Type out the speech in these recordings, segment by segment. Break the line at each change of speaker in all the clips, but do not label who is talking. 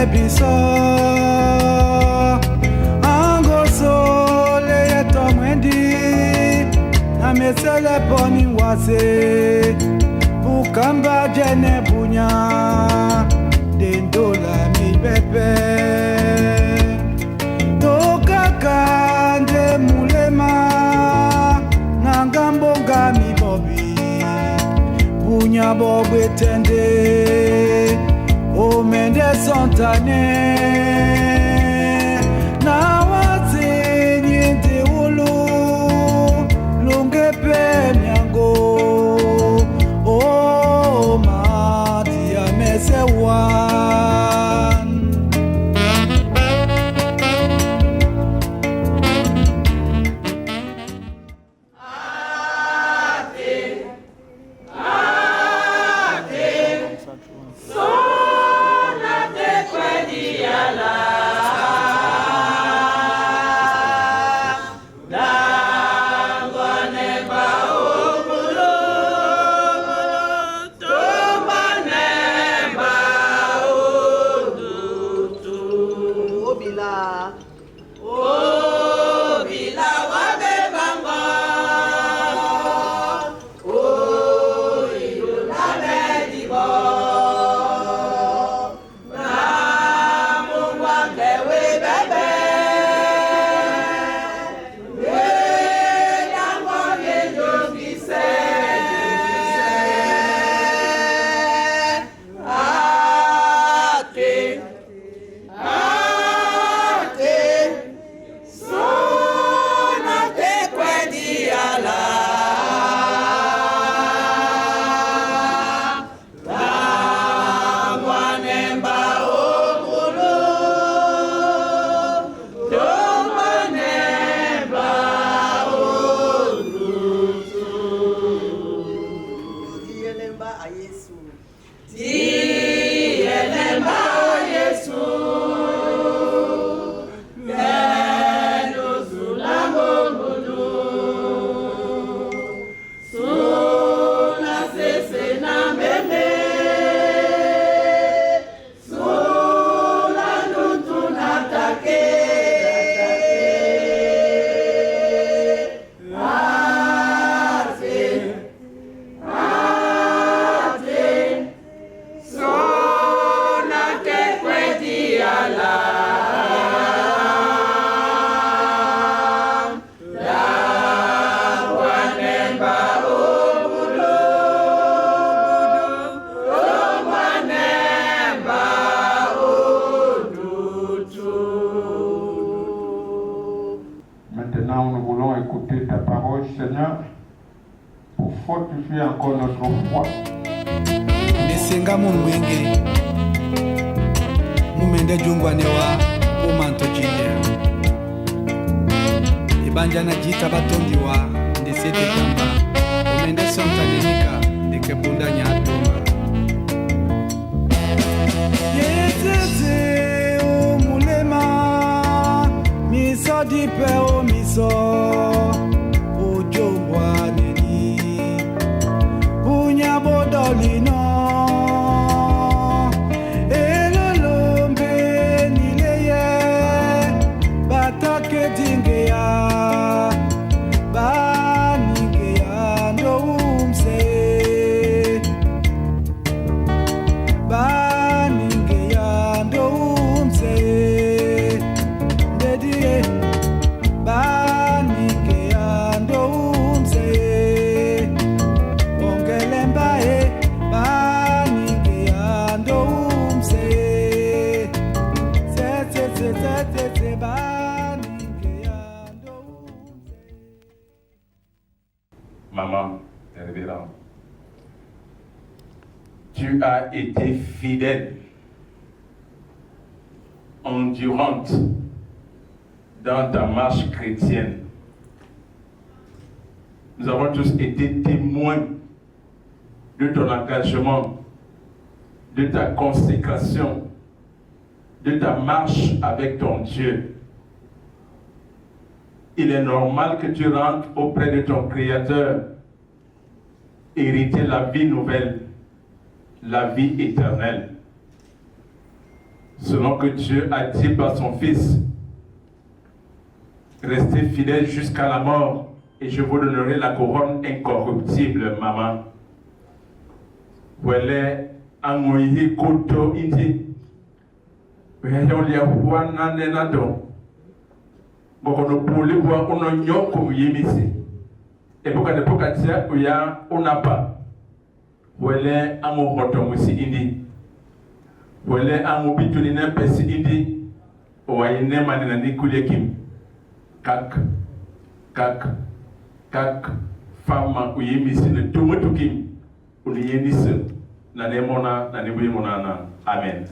biso angoso le yeto mwendi na mesele poni wase bukamba jene bunya dendola mi pepe tokaka nde mulema nangambo ngami bobi bunya bobwe tende omende sontane na wate nyente ulu lunge penyango o mati amesewa
Maintenant, nous voulons écouter ta parole, Seigneur, pour fortifier encore notre foi.
Nisenga mwenge mumende jungwanewa umanto jinde ibanja na jita batondiwa ndisete kamba umende sontanenika ndikebunda nyatumba yezeze umulema miso dipe o miso ujombwa neni bunya bodolino elolombe nileye batake dingeya baningeya ndoumse baningeya ndoumse ndedie baningeya ndoumse ongelembae baningeya ndoumse tete baningeya ndoumse.
Maman, révérend, tu as été fidèle, endurante dans ta marche chrétienne. Nous avons tous été témoins de ton engagement, de ta consécration, de ta marche avec ton Dieu. Il est normal que tu rentres auprès de ton Créateur, hériter la vie nouvelle, la vie éternelle. selon que Dieu a dit par son Fils, restez fidèles jusqu'à la mort et je vous donnerai la couronne incorruptible, maman. Wele angoyi koto indi. Weyolia wana nenado. Bokono poli wa uno nyoko yimisi. Epoka depoka tia uya unapa. Wele ango hoto musi indi. Wele ango bitu ni nempesi indi. Owa inema nina nikule kim. Kak. Fama uyimisi ne tumutu kim. Uniyenisu. Na nemona na nebuyimona na. Amen.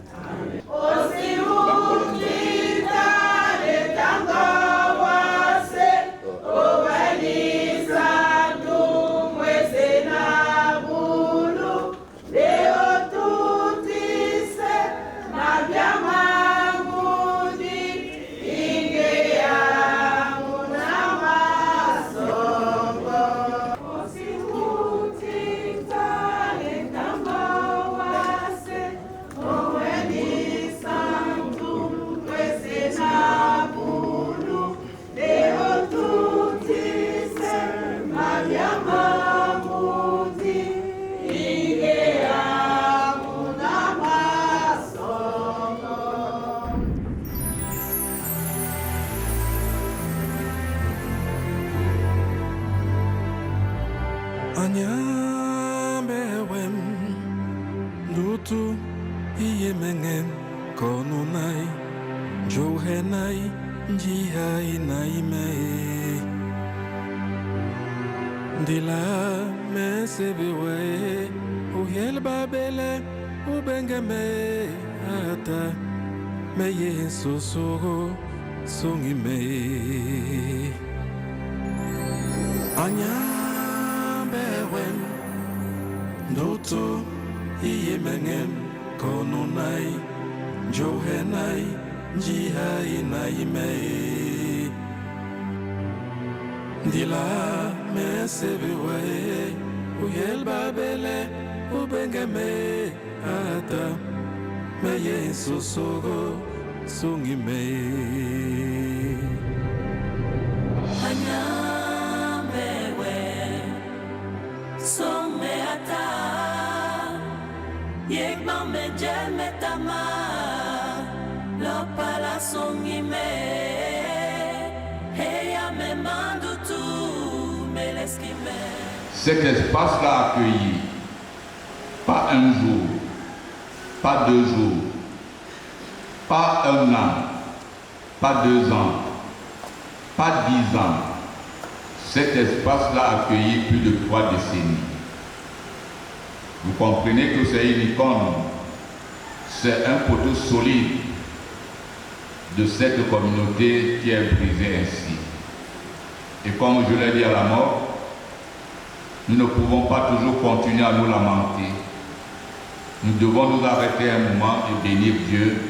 Anyambewem lutu iyemengen konunai johenai njihai naime ndila mesebewe uhel babele ubengeme ata meye sosoro songime Anyambewem Noto Iyemengen Konunai Johenai Njihai Naimei Ndila Mesebewe Uyel Babele Ubengeme Ata Meye Sosoro Sungimei
Song me ata yek ma me jel me tama lo pala songi me heya me mandu tu me l'esquime.
Cet espace-là accueilli, pas un jour, pas 2 jours, pas 1 an, pas 2 ans, pas 10 ans. Cet espace-là a accueilli plus de 3 décennies. Vous comprenez que c'est une icône, c'est un poteau solide de cette communauté qui est brisée ainsi. Et comme je l'ai dit à la mort, nous ne pouvons pas toujours continuer à nous lamenter. Nous devons nous arrêter un moment et bénir Dieu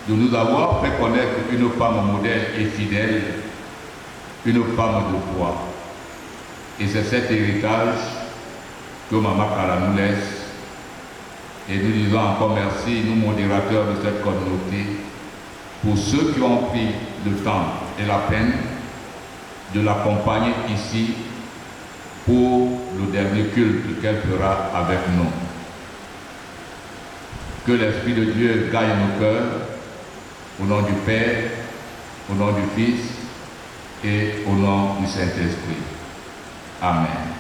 de nous avoir fait connaître une femme modèle et fidèle, une femme de foi. Et c'est cet héritage que Maman Kala nous laisse. Et nous disons encore merci, nous modérateurs de cette communauté, pour ceux qui ont pris le temps et la peine de l'accompagner ici pour le dernier culte qu'elle fera avec nous. Que l'Esprit de Dieu gagne nos cœurs, au nom du Père, au nom du Fils, et au nom du Saint-Esprit. Amen.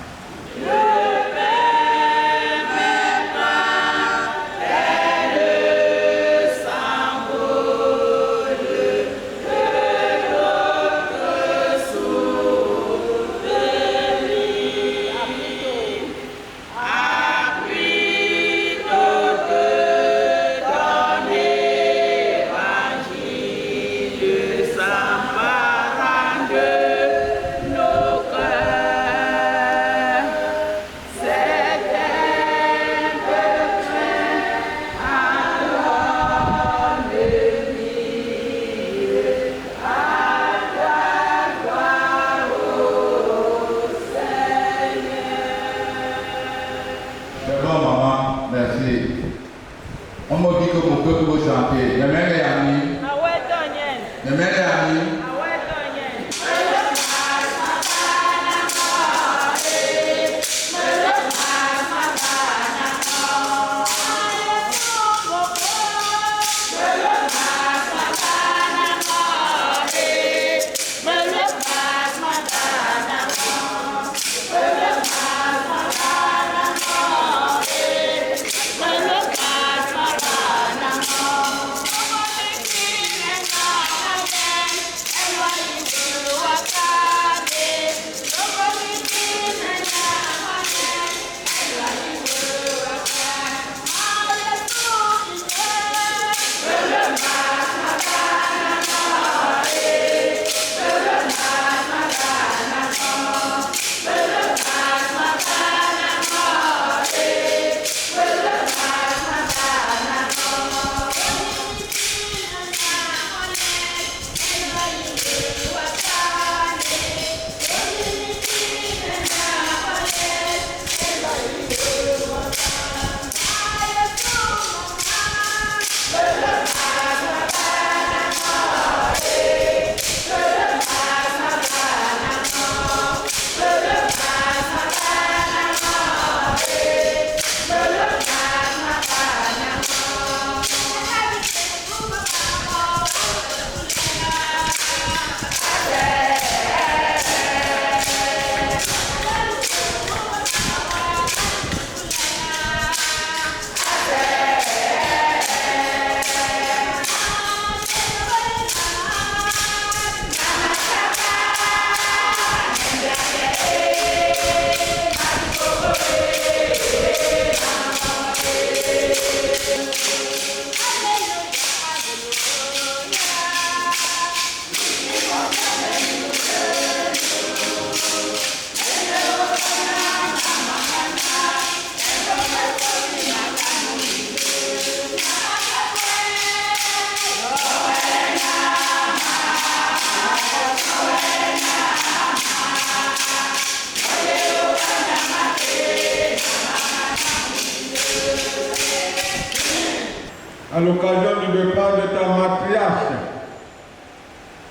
À l'occasion du départ de ta matriarche,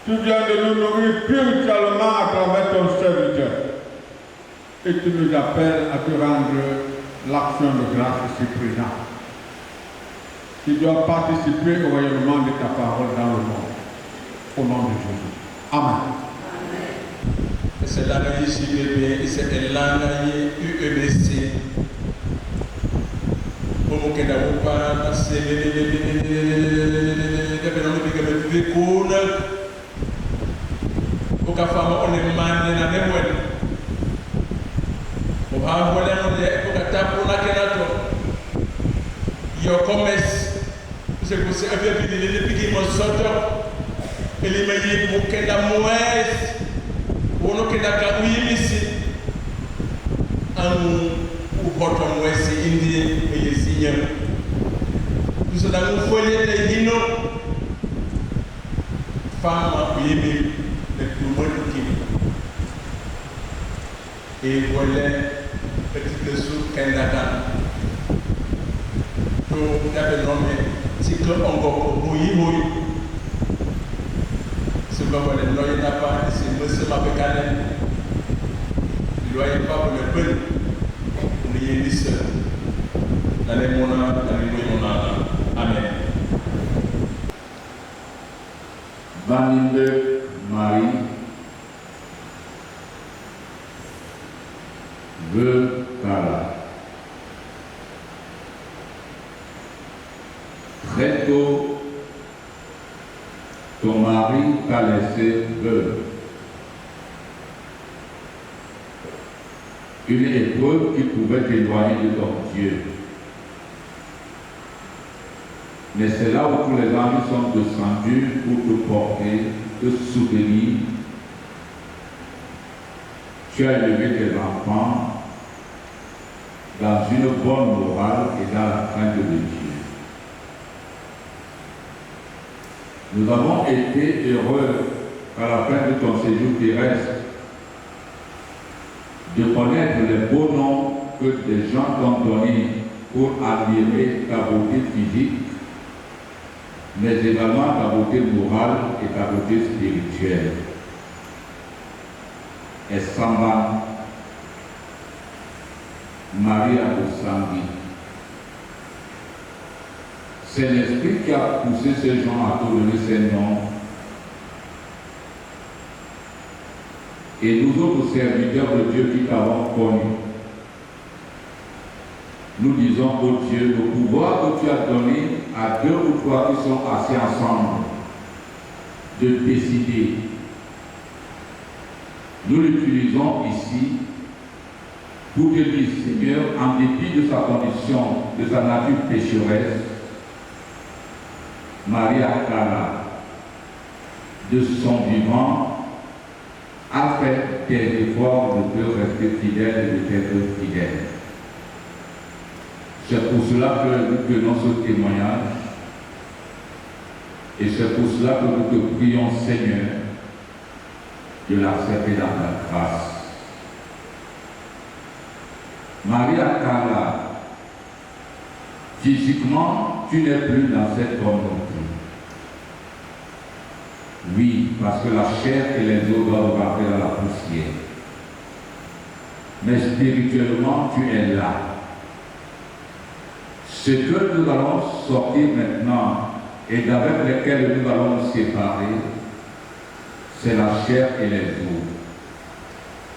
tu viens de nous nourrir spirituellement à travers ton serviteur. Et tu nous appelles à te rendre l'action de grâce ici présent. Tu dois participer au rayonnement de ta parole dans le monde. Au nom de Jésus. Amen.
C'est la ici bébé, c'est l'année UEBC. Como que da roupa na sebe de não fica muito vicuna o que fama on est mandé na memória o ha wala no de ko ta pour na kenato yo commerce c'est que c'est un peu de piquer mon soto ele me dit pour que da moes ou no que da ka ici o bottom west indie e signal nous sommes follet de hino femme yémi de tout le monde et voilà petit dessous Kendaka tout d'abord nommé c'est que on go oui c'est pas voilà non il n'a pas c'est monsieur Mabekane il doit y pas pour le peu Amen.
Vaninde Marie veut Kala. Très tôt, ton mari t'a laissé veuve. Une épreuve qui pouvait t'éloigner de ton Dieu. Mais c'est là où tous les amis sont descendus pour te porter, te soutenir. Tu as élevé tes enfants dans une bonne morale et dans la crainte de Dieu. Nous avons été heureux à la fin de ton séjour terrestre de connaître les beaux noms que des gens t'ont donnés pour admirer ta beauté physique mais également ta beauté morale et ta beauté spirituelle. Et Samba, Maria de Sangui. C'est l'esprit qui a poussé ces gens à te donner ces noms. Et nous autres serviteurs de Dieu qui t'avons connus, nous disons au Dieu, le pouvoir que tu as donné à 2 ou 3 qui sont assis ensemble de décider. Nous l'utilisons ici pour te dire, Seigneur, en dépit de sa condition, de sa nature pécheresse, Maria Cala, de son vivant, a fait des efforts de te rester fidèle et de t'être fidèle. C'est pour cela que nous tenons ce témoignage et c'est pour cela que nous te prions, Seigneur, de l'accepter dans ta grâce. Maria Cala, physiquement, tu n'es plus dans cette communauté. Oui, parce que la chair et les os doivent rentrer dans la poussière. Mais spirituellement, tu es là. Ce que nous allons sortir maintenant et avec lesquels nous allons nous séparer, c'est la chair et les os.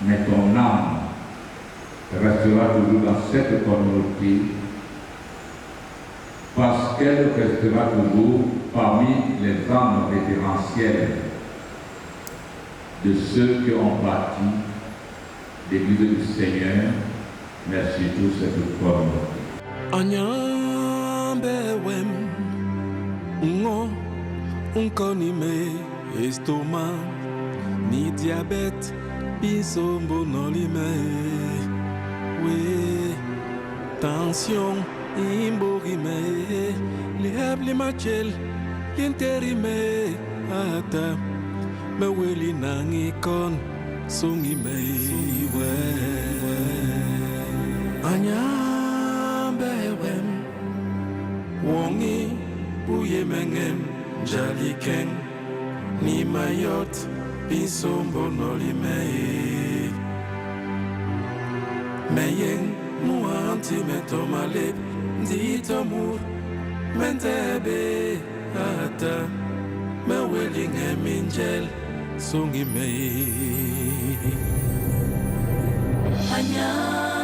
Mais ton âme restera toujours dans cette communauté parce qu'elle restera toujours parmi les âmes référentielles de ceux qui ont bâti l'Église du Seigneur, mais surtout cette communauté.
Anyambewem ngo unkonime estoma ni diabète bisombo nolime we tension imborime lihabli machel linterime ata meweli nangikon sungime we anyambewem wongi buyemengem jalikeng ni mayot bisombo nolime meyeng muanti metomale nditomur mentebe ata mewelinge minjel sungime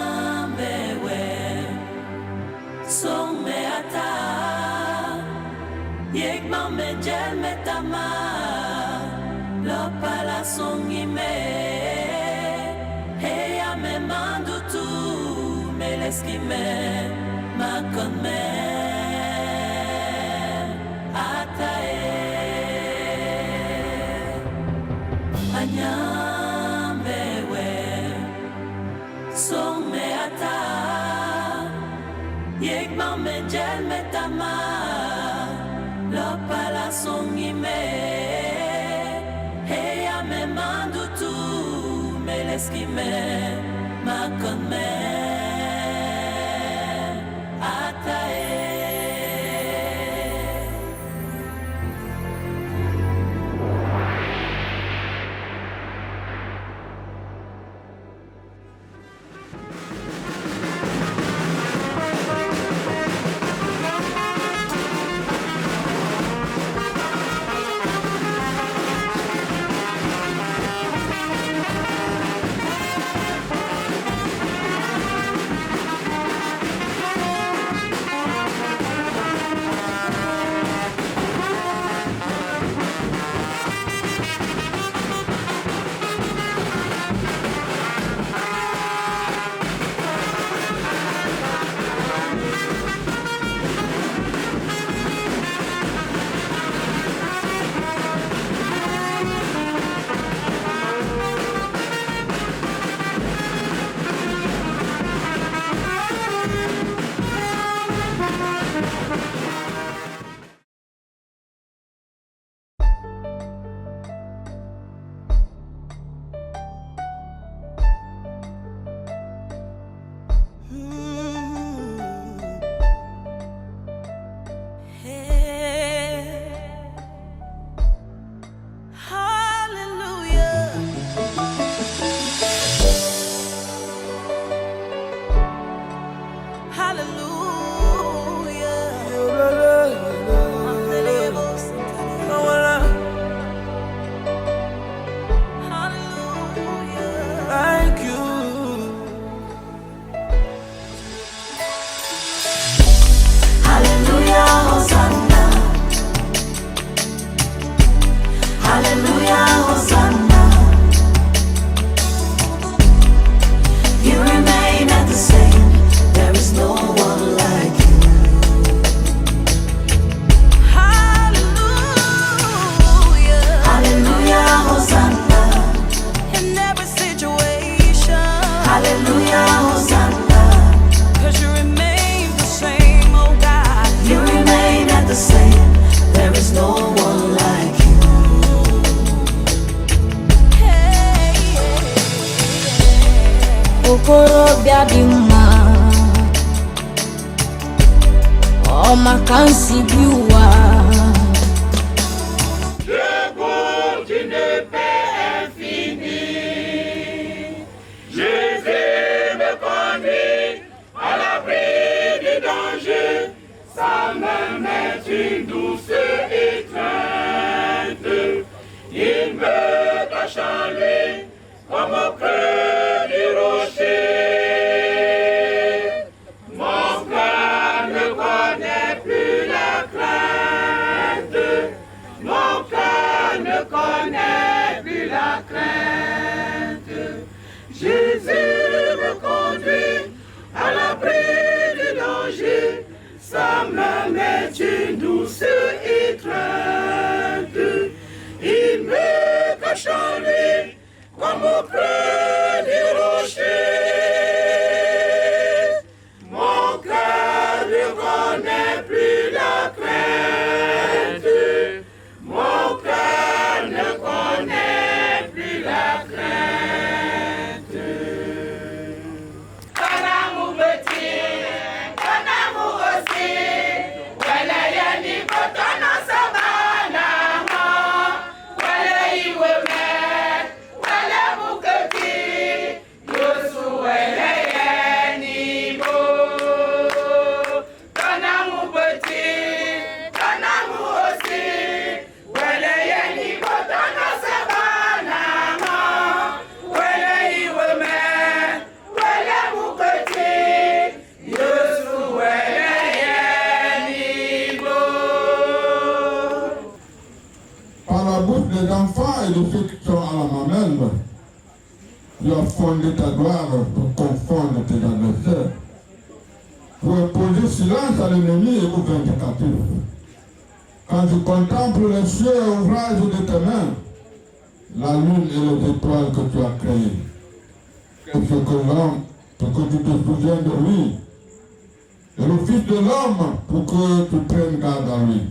Anyambewe song me ata yek menjel metama lo pala songime hey ame mandutu meleskime makonme atae anyambewe song me ata yek menjel metama lo pala songime hey ame mandutu meleskime makonme atae okoro biabima o makansi biwa
Le bon Dieu ne peut infini. Jésus me conduit à l'abri du danger. Sa main est une douce étreinte. Il me cache en lui comme au creux du rocher. Mon cœur ne connaît plus la crainte. Mon cœur ne connaît plus la crainte. Jésus me conduit à l'abri du danger. Sa main est une douce étreinte. Il me cache en lui comme au creux du rocher. Mon cœur ne connaît plus la crainte. Mon cœur ne connaît plus la crainte. Ton amour me tient, ton amour aussi. Wele yani kotono sabana mo. Wele iwe me, wele muketi. Yosu wele yani bo. Ton amour me tient, ton amour aussi. Wele yani kotono sabana mo. Wele iwe me, wele muketi. Yosu wele yani bo.
Par la bouche des enfants et de ceux qui sont à la mamelle, tu as fondé ta gloire pour confondre tes adversaires, pour imposer silence à l'ennemi et aux vindicateurs. Quand je contemple les cieux et ouvrages de tes mains, la lune et les étoiles que tu as créées, ce que l'homme, pour que tu te souviennes de lui, et le Fils de l'homme pour que tu prennes garde à lui.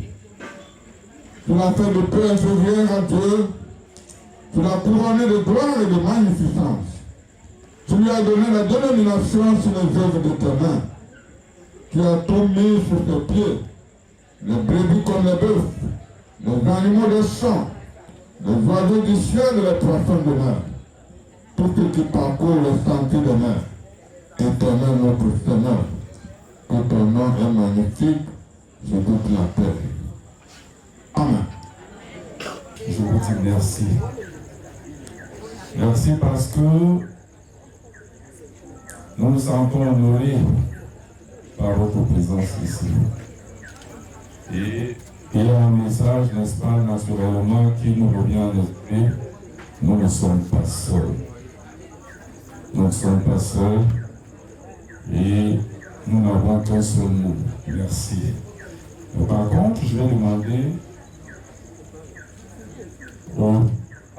Tu l'as fait de paix inférieur à Dieu, tu l'as couronné de gloire et de magnificence. Tu lui as donné la dénomination sur les œuvres de tes mains. Tu as tout mis sur tes pieds, les brebis comme les bœufs, les animaux des champs, les oiseaux du ciel et les poissons de mer. Tout ce qui parcourt les sentiers de mer. Éternel notre Seigneur, que ton nom est magnifique sur toute la terre. Amen.
Je vous dis merci. Merci parce que nous nous sentons honorés par votre présence ici. Et il y a un message, n'est-ce pas, naturellement, qui nous revient à l'esprit. Nous ne sommes pas seuls. Nous ne sommes pas seuls. Et nous n'avons qu'un seul mot. Merci. Mais par contre, je vais demander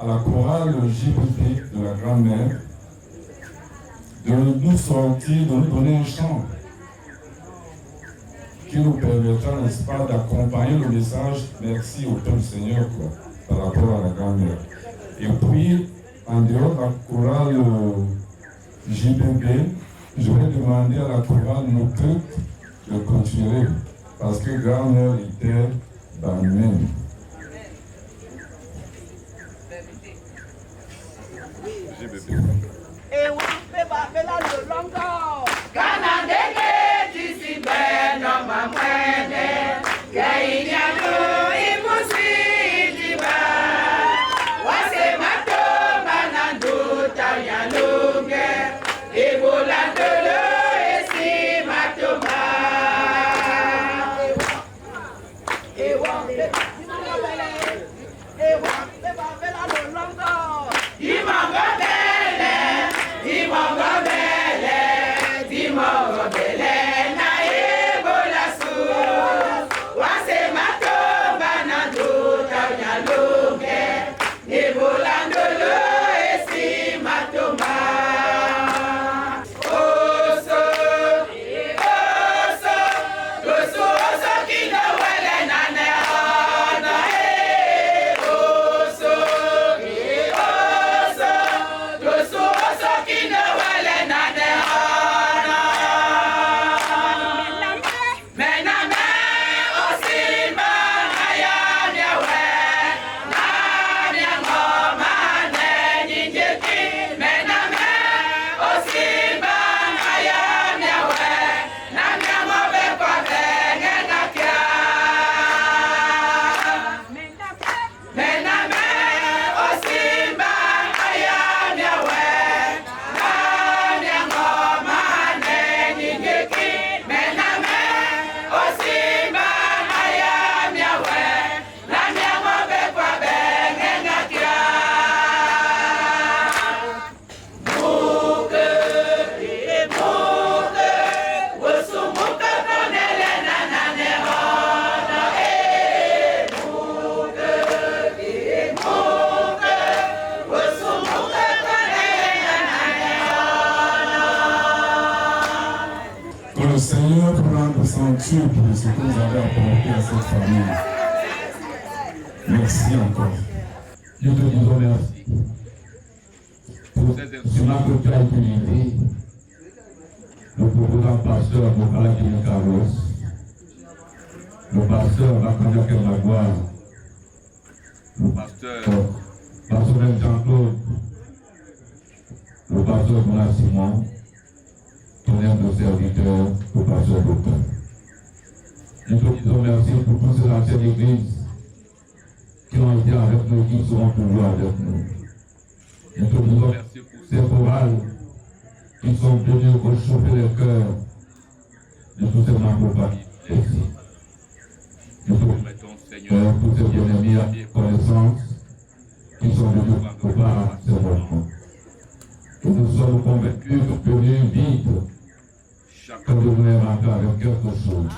à la chorale JPP de la grand-mère de nous sortir, de nous donner un chant qui nous permettra, n'est-ce pas, d'accompagner le message merci au peuple Seigneur, quoi, par rapport à la grand-mère. Et puis, en dehors de la chorale JPP, je vais demander à la chorale Notre de continuer, parce que grand-mère était dans le même.
Dimanga belle, dimanga belle, dimanga belle.
aventure pour ce que vous avez apporté à cette famille. Merci encore. Je te dis merci pour cela que tu as utilisé le programme pasteur Mokala Kine Carlos, le pasteur Bakanda Kermagua, le pasteur Jean-Claude, le pasteur Mona Simon, ton aide de serviteur, le pasteur Docteur. Je te dis merci pour tous ces anciennes églises qui ont été avec nous, qui seront toujours avec nous. Je te dis merci pour ces chorales qui sont venus réchauffer les cœurs de tous ces membres ici. Nous te remettons, Seigneur, tous ces bien-aimés à connaissance qui sont venus préparer ces moments. Et nous sommes convaincus que Dieu vide chacun de nous est rentré avec quelque chose.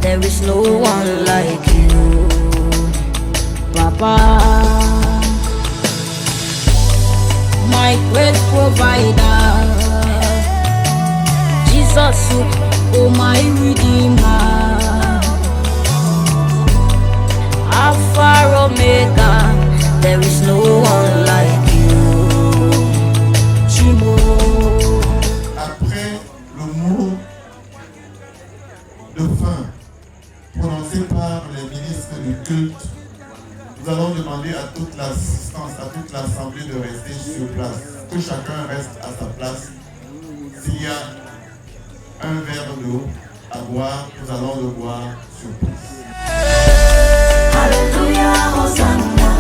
There is no one like you, Papa, my great provider, Jesus, oh my Redeemer, Alpha Omega, there is no one like you, Chimo.
Après le mot de fin prononcé par les ministres du culte, nous allons demander à toute l'assistance, à toute l'assemblée de rester sur place, que chacun reste à sa place. S'il y a un verre d'eau à boire, nous allons le boire sur place.
Alléluia, Hosanna.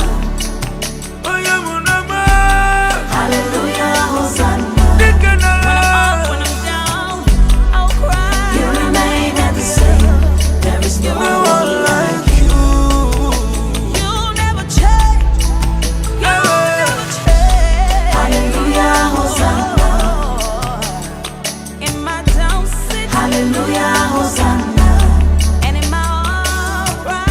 Alléluia, Hosanna. When I'm down, I'll cry. You remain at the same. There is no one like you. You never change. You never change. Hallelujah, Hosanna. In my down city. Hallelujah, Hosanna. And in my all cry.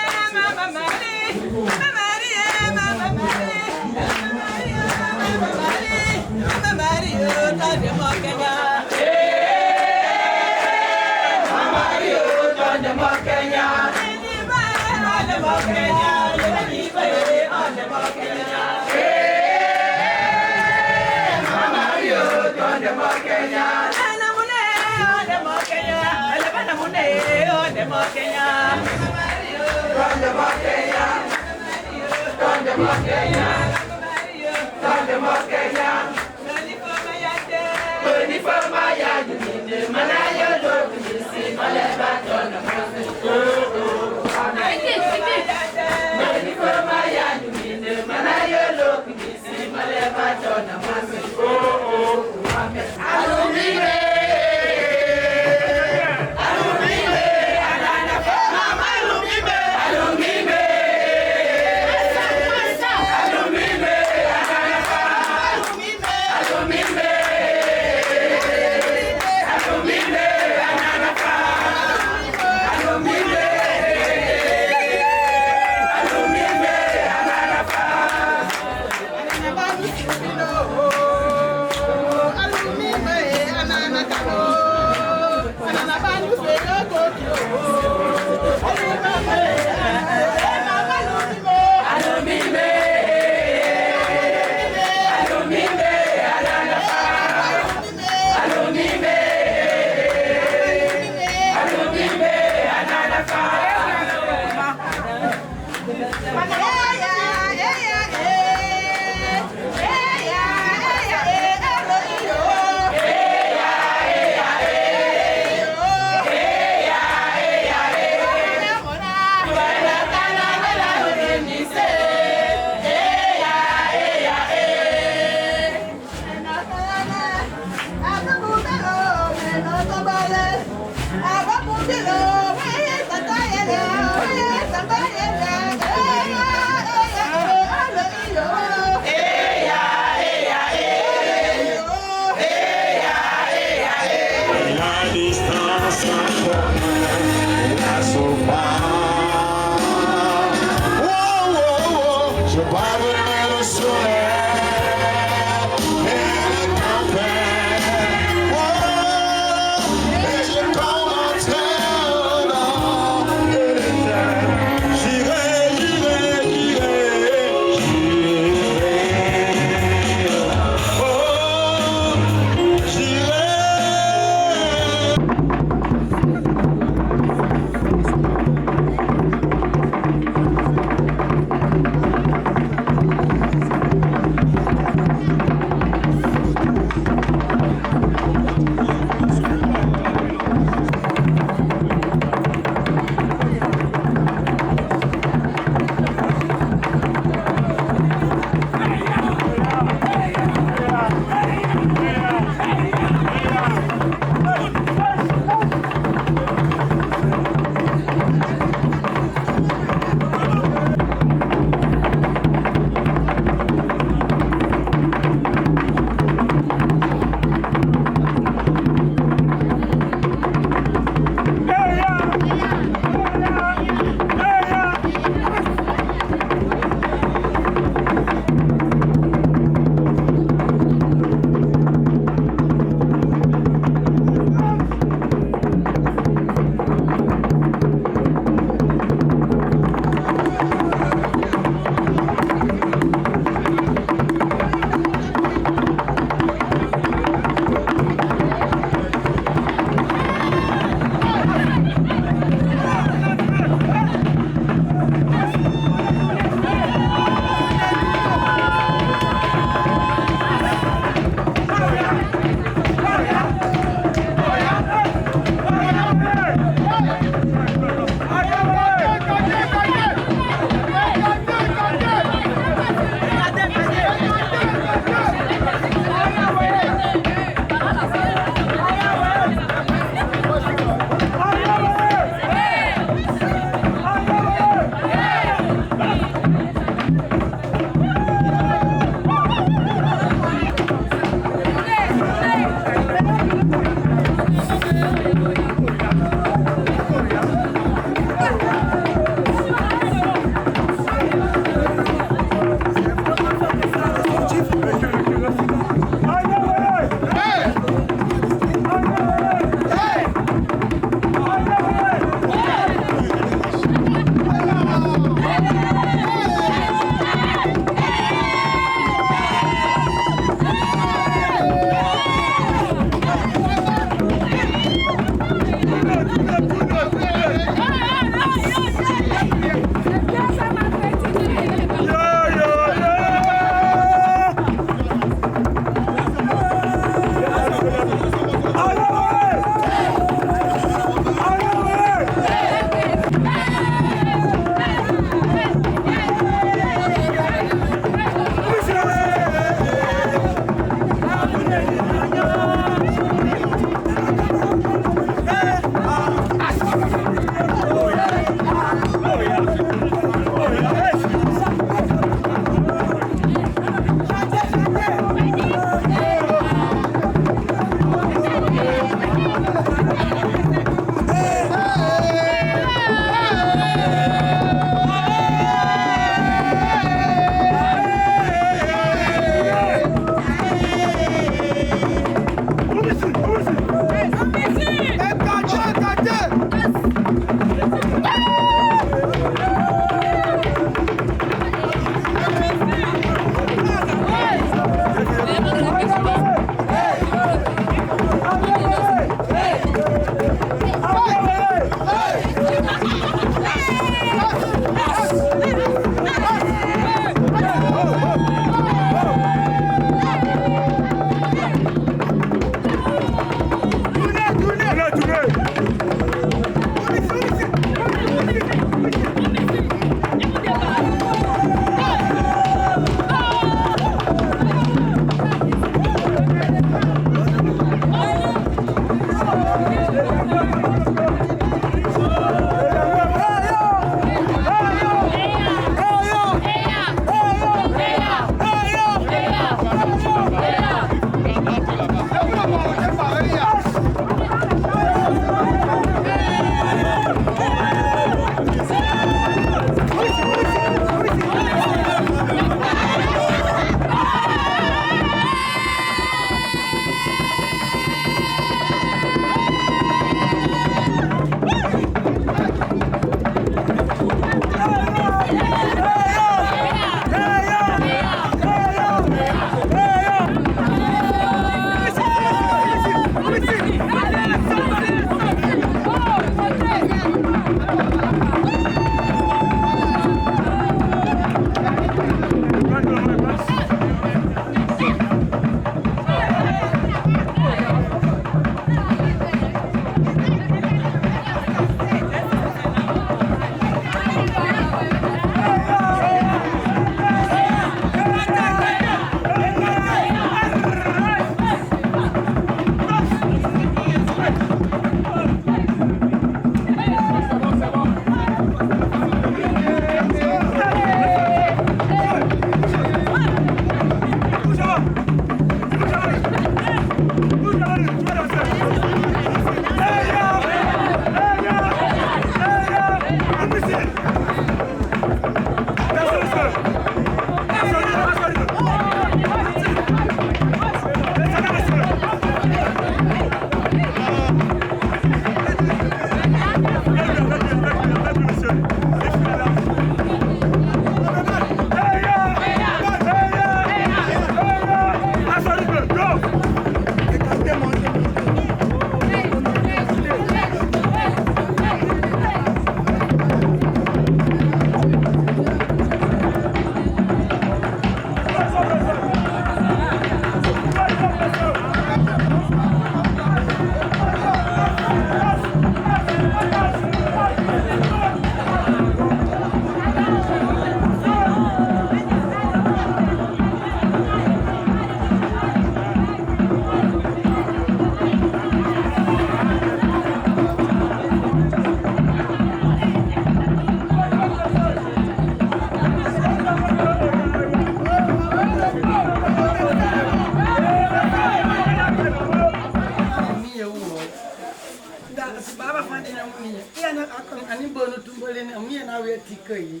Baba fandina mwenye. Iya na ani bono tumbole na mwenye na we tikai.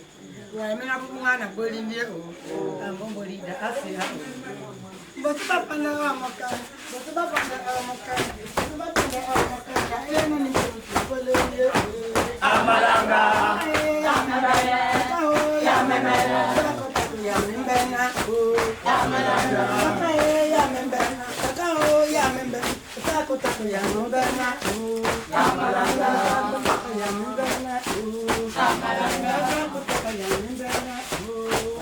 Wa mena bunga na boli ndio. Ambo lida asia. Bosu baba na amaka. Bosu baba na amaka. Bosu baba na amaka. Iya na ni tumbole ndio. Amalanga. Amalanga. Ya memena. Ya membena. Amalanga. Ya membena. Ya membena. Tako tako ya membena. Amalanga. Ya membena. Amalanga. Tako tako ya membena.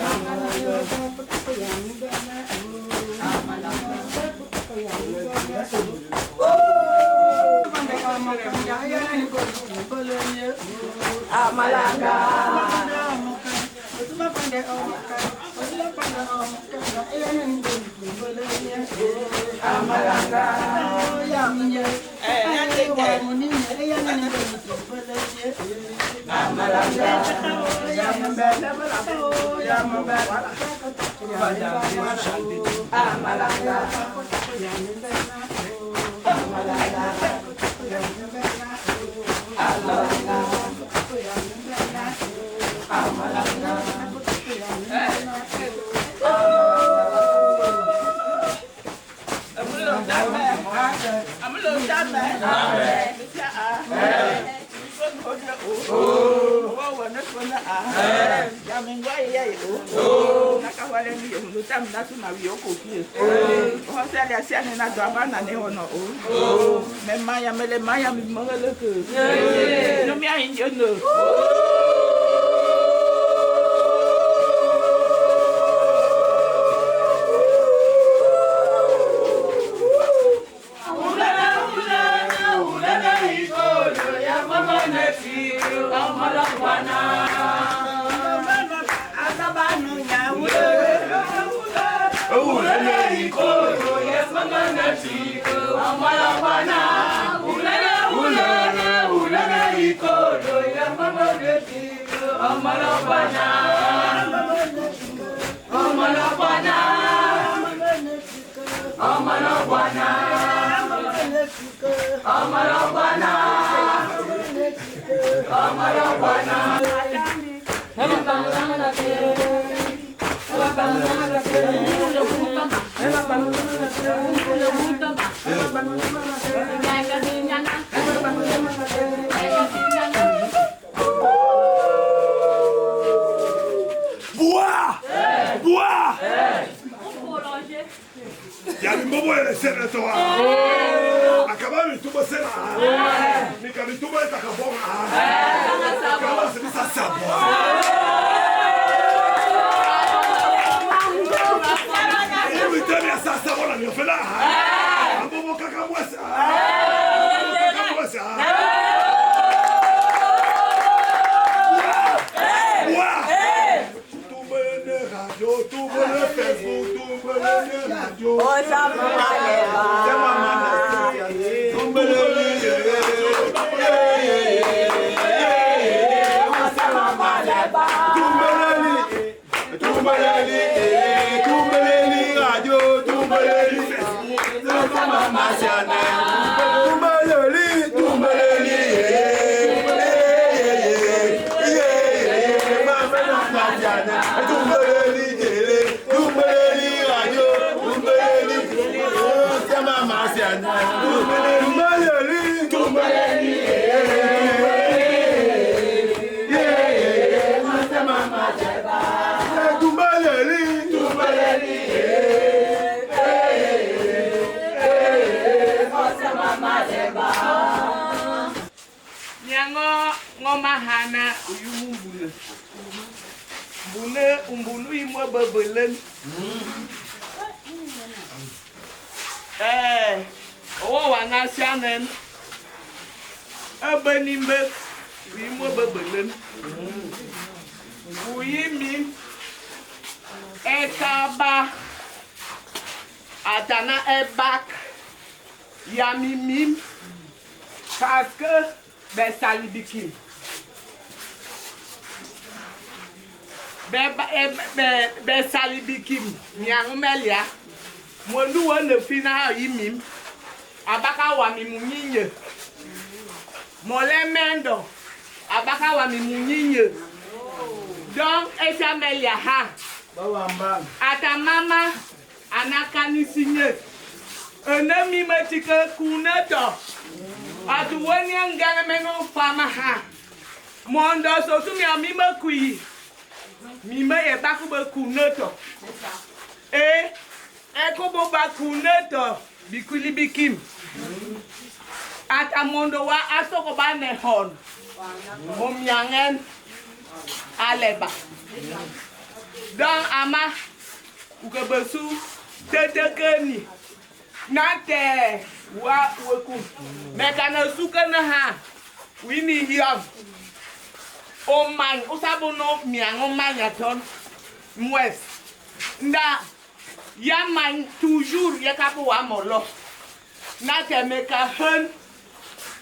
Amalanga. Tako tako ya membena. Amalanga. Tako tako ya membena. Amalanga. Amalanga.
Mahana uyumumbule bune umbulu imwe babelen owo wana sianen abanimbe imwe babelen uyimi ekaba atana ebak yamimim parce que besalibikim be salibikim nyangumelia monu wona fina yimim abaka wa mimunye Molemendo. Abaka wa mimunye. Donc, Esamelia ha. Ata mama anakani sinye. Enemi metike kuneto. Atuweni ngane meno fama ha. Mondo sotu mi amime kui. Mime e baku be kuneto. Eko bo ba kuneto. Bikuli bikim. Ata mondo wa asoko ba nehon. Momyangen aleba. Dan ama ukebesu tetekeni. Nante wa weku. Mekana suka na ha. Wini hiam. O man, usabo no miango manyaton. Mwes. Nda ya man toujours yakapo wa molo. Nate meka hen.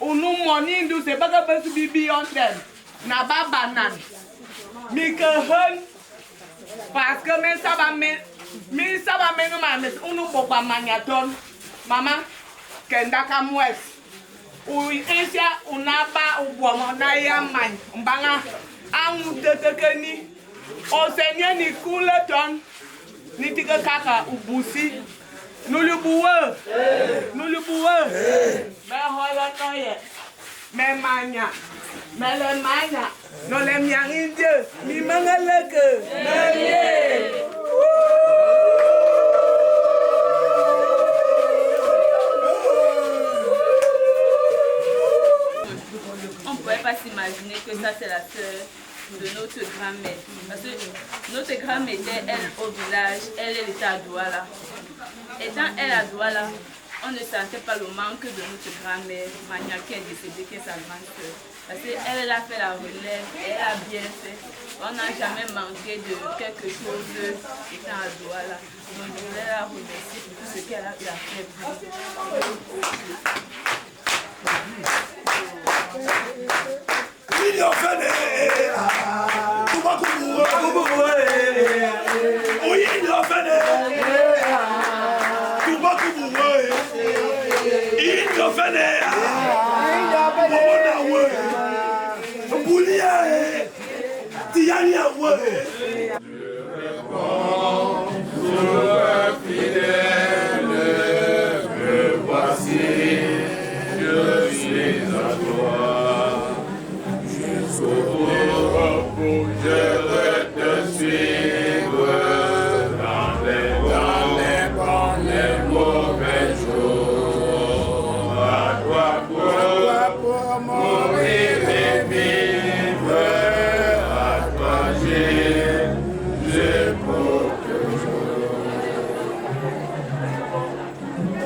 Unu money ndu se baga besu bibi on them. Na ba banan. Mika hen. Parce que me saba no mames unu boba manyaton. Mama kendaka mwes. Ui esia unaba ubomo na ya man. Mbanga angu tetekeni. O senye ni kuleton. Nitika kaka ubusi. Nulubuwe. Nulubuwe. Me holo noye. Me manya. Me le manya. No le miang indie. Mi mangaleke. Me
On ne pouvait pas s'imaginer que ça c'est la sœur de notre grand-mère. Parce que notre grand-mère était elle au village, elle était à Douala. Étant elle à Douala, on ne sentait pas le manque de notre grand-mère, Mania, qui est décédée, qui est sa grande sœur. Parce qu'elle a fait la relève, elle a bien fait. On n'a jamais manqué de quelque chose étant à Douala. Donc je voulais la remercier pour tout ce qu'elle a fait.
Il a fait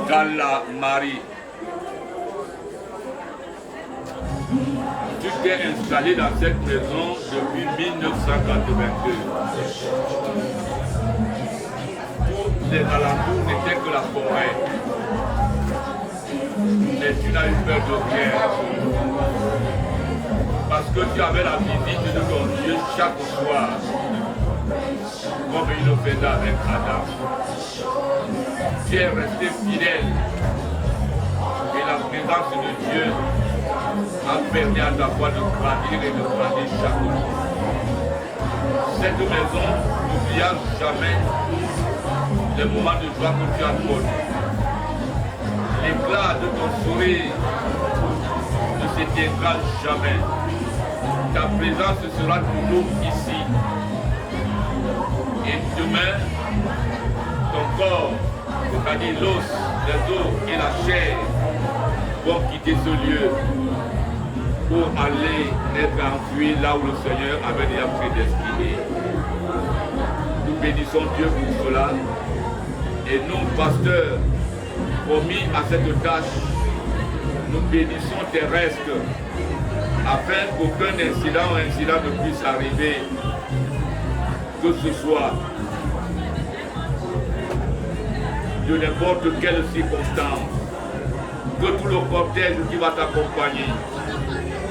Gala Marie, tu t'es installé dans cette maison depuis 1982. Tous les alentours n'étaient que la forêt. Mais tu n'as eu peur de rien. Parce que tu avais la visite de ton Dieu chaque soir. Comme il le faisait avec Adam. Tu es resté fidèle. Et la présence de Dieu a permis à ta foi de grandir et de grandir chaque jour. Cette maison n'oubliera jamais les moments de joie que tu as connus. L'éclat de ton sourire ne s'éteindra jamais. Ta présence sera toujours ici. Et demain, ton corps, c'est-à-dire l'os, les os et la chair, vont quitter ce lieu pour aller être enfouis là où le Seigneur avait déjà prédestiné. Nous bénissons Dieu pour cela. Et nous, pasteurs, promis à cette tâche, nous bénissons tes restes afin qu'aucun incident ou incident ne puisse arriver, que ce soit de n'importe quelle circonstance, que tout le cortège qui va t'accompagner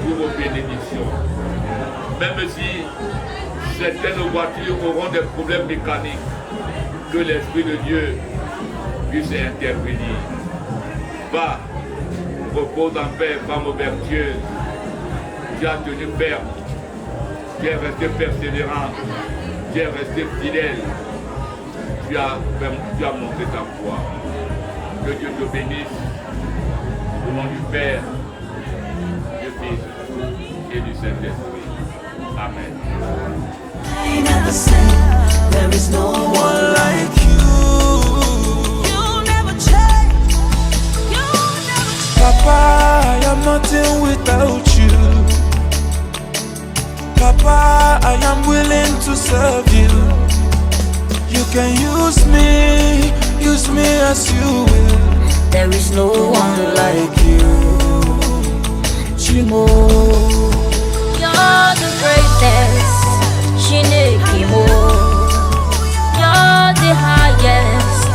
pour vos bénédictions. Même si certaines voitures auront des problèmes mécaniques, que l'Esprit de Dieu puisse intervenir. Va, repose en paix, femme vertueuse, Tu as tenu ferme. Tu es resté persévérant. Tu es resté fidèle. Tu as montré ta foi. Que Dieu te bénisse. Au nom du Père, du Fils et du Saint-Esprit. Amen.
There is no one like you. You never change. You never change.
Papa, I am nothing without you. Papa, I am willing to serve you. You can use me as you will.
There is no one like you. Chimo, you're the greatest. Shinekimo, you're the highest.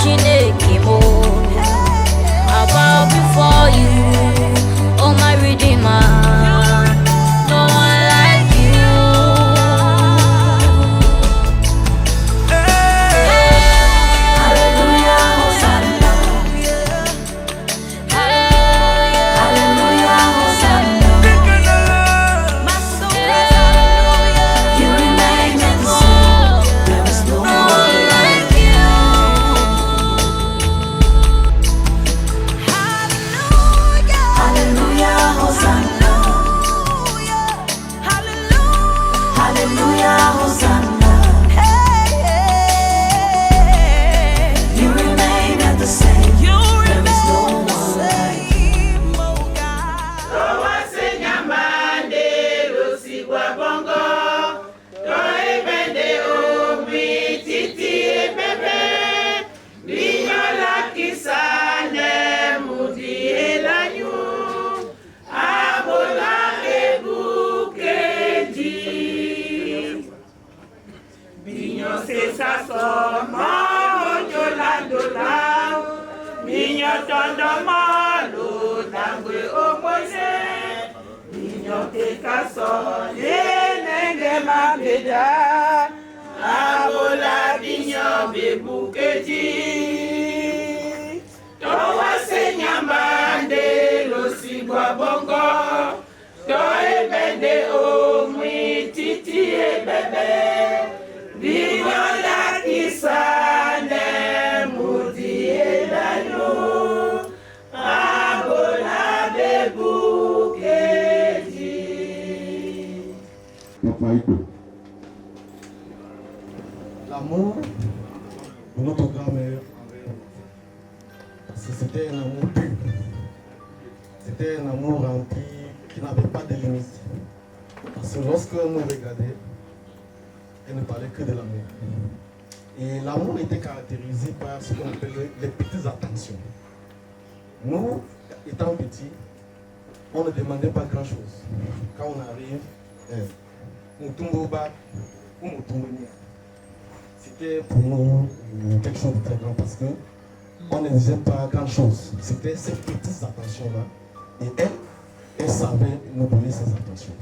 Shinekimo, I bow before you, oh my Redeemer. No one like you. Hallelujah, Hosanna. Hallelujah, Hosanna. My soul, you remain the same. There is no one like you. Hallelujah, Hosanna. Hallelujah, Hosanna. You remain at the same. There is no one like you.
L'amour de notre grand-mère, parce que c'était un amour pur. C'était un amour rempli qui n'avait pas de limite. Parce que lorsque nous regardions, elle ne parlait que de l'amour. Et l'amour était caractérisé par ce qu'on appelle les petites attentions. Nous, étant petits, on ne demandait pas grand-chose. Quand on arrive, c'était pour nous quelque chose de très grand parce qu'on ne disait pas grand-chose. C'était ces petites attentions-là. Et elle savait nous donner ces attentions.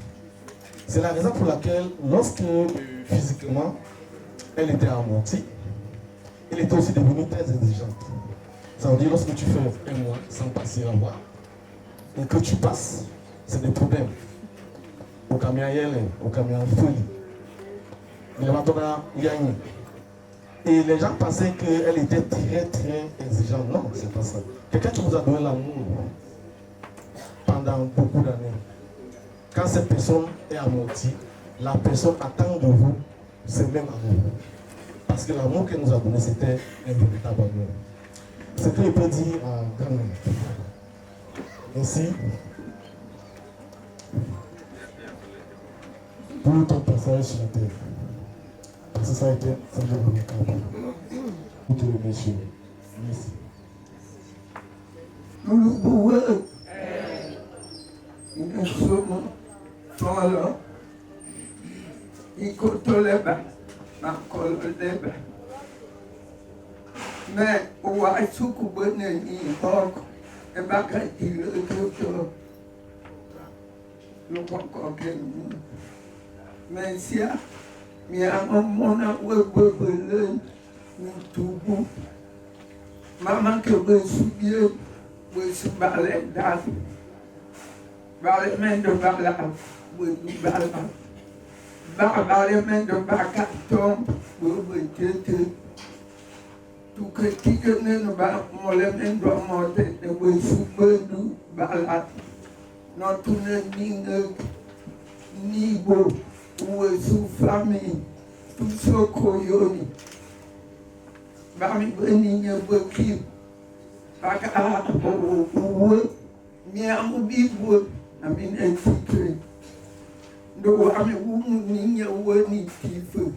C'est la raison pour laquelle, lorsque physiquement, elle était amortie, elle était aussi devenue très exigeante. Ça veut dire lorsque tu fais un mois sans passer la voie, et que tu passes, c'est des problèmes. Au camion au camion folie. Et les gens pensaient qu'elle était très très exigeante. Non, c'est pas ça. Quelqu'un qui vous a donné l'amour pendant beaucoup d'années. Quand cette personne est amortie, la personne attend de vous ce même amour. Parce que l'amour qu'elle nous a donné, c'était un véritable amour. Ce que je peux dire à grand-mère. Merci pour ton passage sur la terre. Parce que ça a été un jour remarquable. Pour te remercier. Merci.
Nous le pouvons. Nous sommes là. Il compte les bains. Mais on va tout couper les porcs et bagailler le docteur. Nous pas encore que nous. Mais si il y a un moment où nous tout bon. Maman que vous souviez, vous se balez d'âge. Balemendo bala, bala. Balemendo bakatom, tete. Tu ketika neno ba molemendo mote ne wesubedu bala. Notuna ninga nibo wesu fami tu soko yoni. Bami beninya beki. Baka uwe miamu bibu amin enfikre. Do ami umu ninya wani tifu.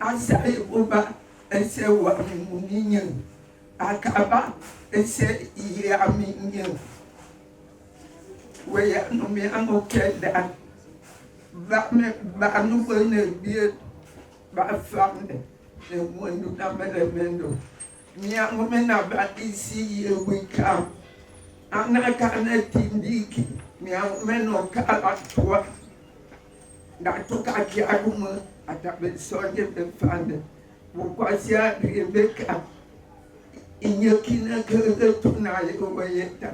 Asai oba ese wa mi ninya. Akaba ese iye ami ninya. Waya no mi ango keda. Ba nu bene biet ba famne. Ne mwendo na melemendo. Mia ngomena ba isi ye wika. Ana kana tindiki. Mia ngomeno kala twa. Na toka ki aguma atabe sonje be fande. Bukwasia Rebecca. Inyekina kere tuna ye oyeta.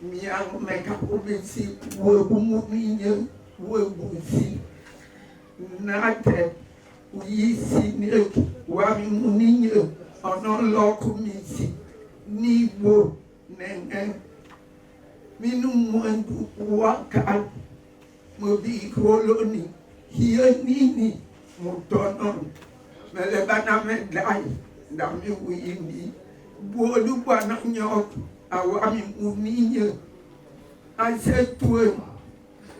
Mia ngomeka obisi webumu minye webusi. Nate uyisi neki wami muninye ono loko misi nibo nenge minu mwendu waka mobi koloni hiye nini mutonon melebana medai dami wini bolu bana nyok awami muninye asetuen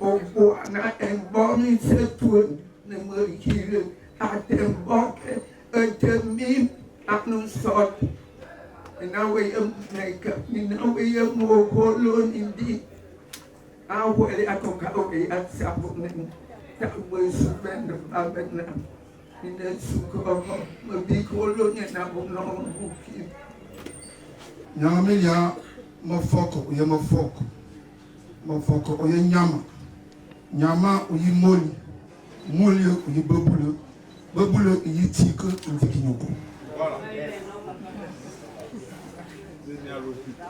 obo na embomi setuen ne merkire atemboke etemim anusot nawe make nawe mo kolon indi awele akoka oke atsabu ne tawe subendo abena ine suko mo bi kolon na bo no buki
Nyamilia mofoko uye mofoko uye nyama uye moli uye bobule uye tike ndikinyoko.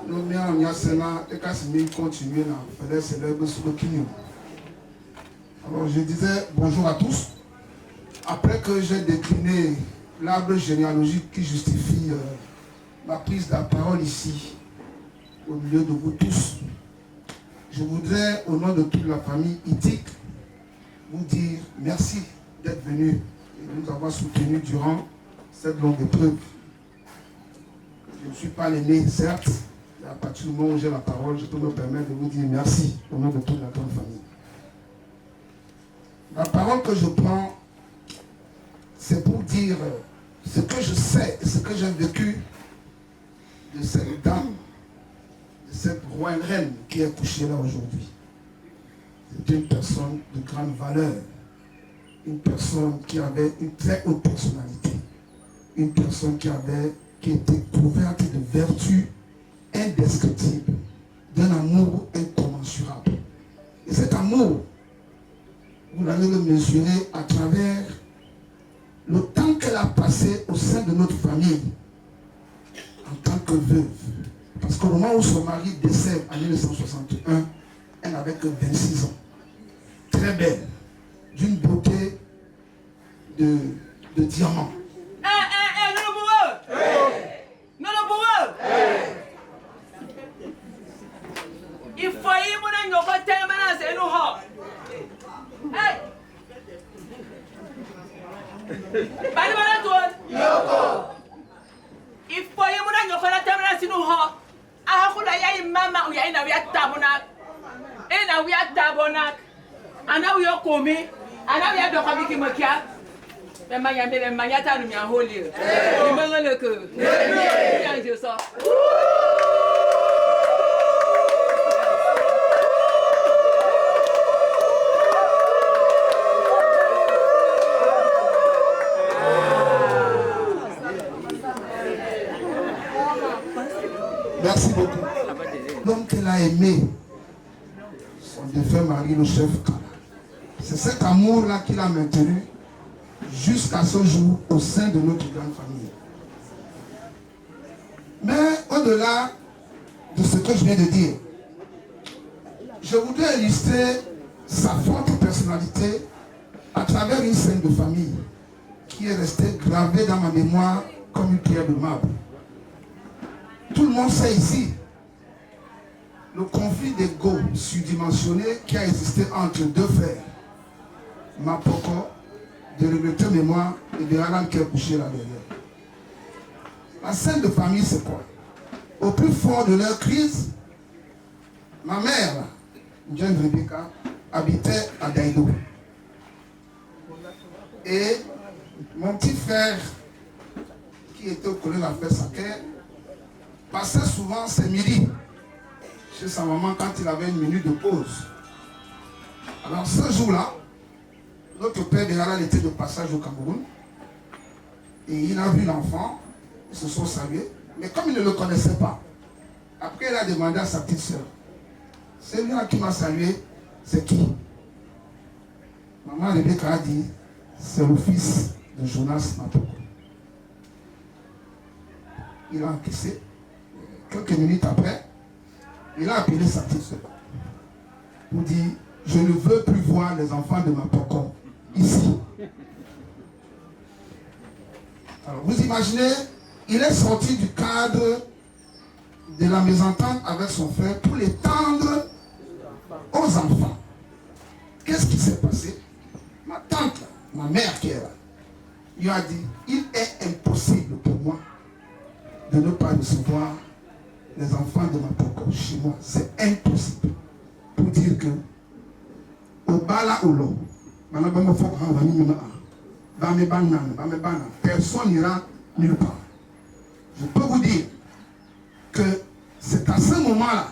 Nous continuer à célébrer sur le Kinyo. Alors je disais bonjour à tous. Après que j'ai décliné l'arbre généalogique qui justifie ma prise de la parole ici, au milieu de vous tous, je voudrais, au nom de toute la famille Itik, vous dire merci d'être venus et de nous avoir soutenus durant cette longue épreuve. Je ne suis pas l'aîné, certes, mais à partir du moment où j'ai la parole, je peux me permettre de vous dire merci au nom de toute la grande famille. La parole que je prends, c'est pour dire ce que je sais et ce que j'ai vécu de cette dame, de cette reine qui est couchée là aujourd'hui. C'est une personne de grande valeur, une personne qui avait une très haute personnalité, une personne qui était couverte de vertus indescriptibles, d'un amour incommensurable. Et cet amour, vous allez le mesurer à travers le temps qu'elle a passé au sein de notre famille en tant que veuve. Parce qu'au moment où son mari décède en 1961, elle n'avait que 26 ans. Très belle, d'une beauté de diamant.
Il faut y mon ango tellement c'est nous ha. Hey. Bali bala toi. Yoko. Il faut y mon ango tellement c'est nous ha. Ah kula ya mama u ya ina wi atabonak. Ina wi atabonak. Ana wi okomi. Ana wi adoka biki mokia. Mama ya mbele manyata no mi aholi. Ni mangole ko. Ya je so.
Merci beaucoup. L'homme qu'elle a aimé, son défunt mari, le chef Kala. C'est cet amour-là qu'il a maintenu jusqu'à ce jour au sein de notre grande famille. Mais au-delà de ce que je viens de dire, Je voudrais illustrer sa forte personnalité à travers une scène de famille qui est restée gravée dans ma mémoire comme une pierre de marbre. Tout le monde sait ici le conflit d'ego surdimensionné qui a existé entre deux frères, Mapoko, de regretter mémoire, et de Alan qui est couché là derrière. La scène de famille, c'est quoi? Au plus fort de leur crise, ma mère, John Rebecca, habitait à Daïdo. Et mon petit frère, qui était au collège à Fessaker, passait souvent ses midis chez sa maman quand il avait une minute de pause. Alors ce jour-là, notre père Béharal était de passage au Cameroun et il a vu l'enfant, ils se sont salués, mais comme il ne le connaissait pas, après il a demandé à sa petite soeur, celui-là qui m'a salué, c'est qui? Maman Rebecca a dit, c'est le fils de Jonas Mapoko. Il a encaissé. Quelques minutes après, il a appelé sa petite soeur pour dire, je ne veux plus voir les enfants de Mapoko ici. Alors vous imaginez, il est sorti du cadre de la mésentente avec son frère pour les tendre aux enfants. Qu'est-ce qui s'est passé? Ma tante, ma mère qui est là, lui a dit, il est impossible pour moi de ne pas recevoir les enfants de Mapoko chez moi. C'est impossible. Pour dire que au bala au lot, personne n'ira nulle part. Je peux vous dire que c'est à ce moment-là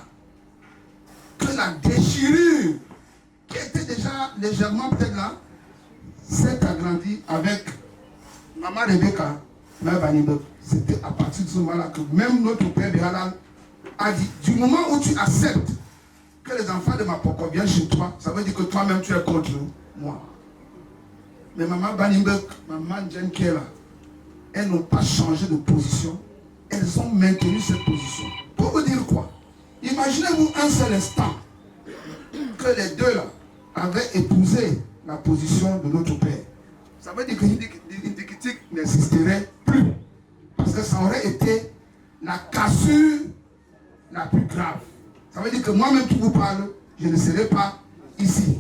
que la déchirure qui était déjà légèrement peut-être là s'est agrandie avec Maman Rebecca. C'était à partir de ce moment-là que même notre père Béharal a dit, du moment où tu acceptes que les enfants de Mapoko viennent chez toi, ça veut dire que toi-même tu es contre moi. Mais Maman Banimbek, Maman Jen qui est là, elles n'ont pas changé de position, elles ont maintenu cette position. Pour vous dire quoi? Imaginez-vous un seul instant que les deux là avaient épousé la position de notre père. Ça veut dire que l'Indikitik n'existerait plus. Parce que ça aurait été la cassure la plus grave. Ça veut dire que moi-même qui vous parle, je ne serai pas ici.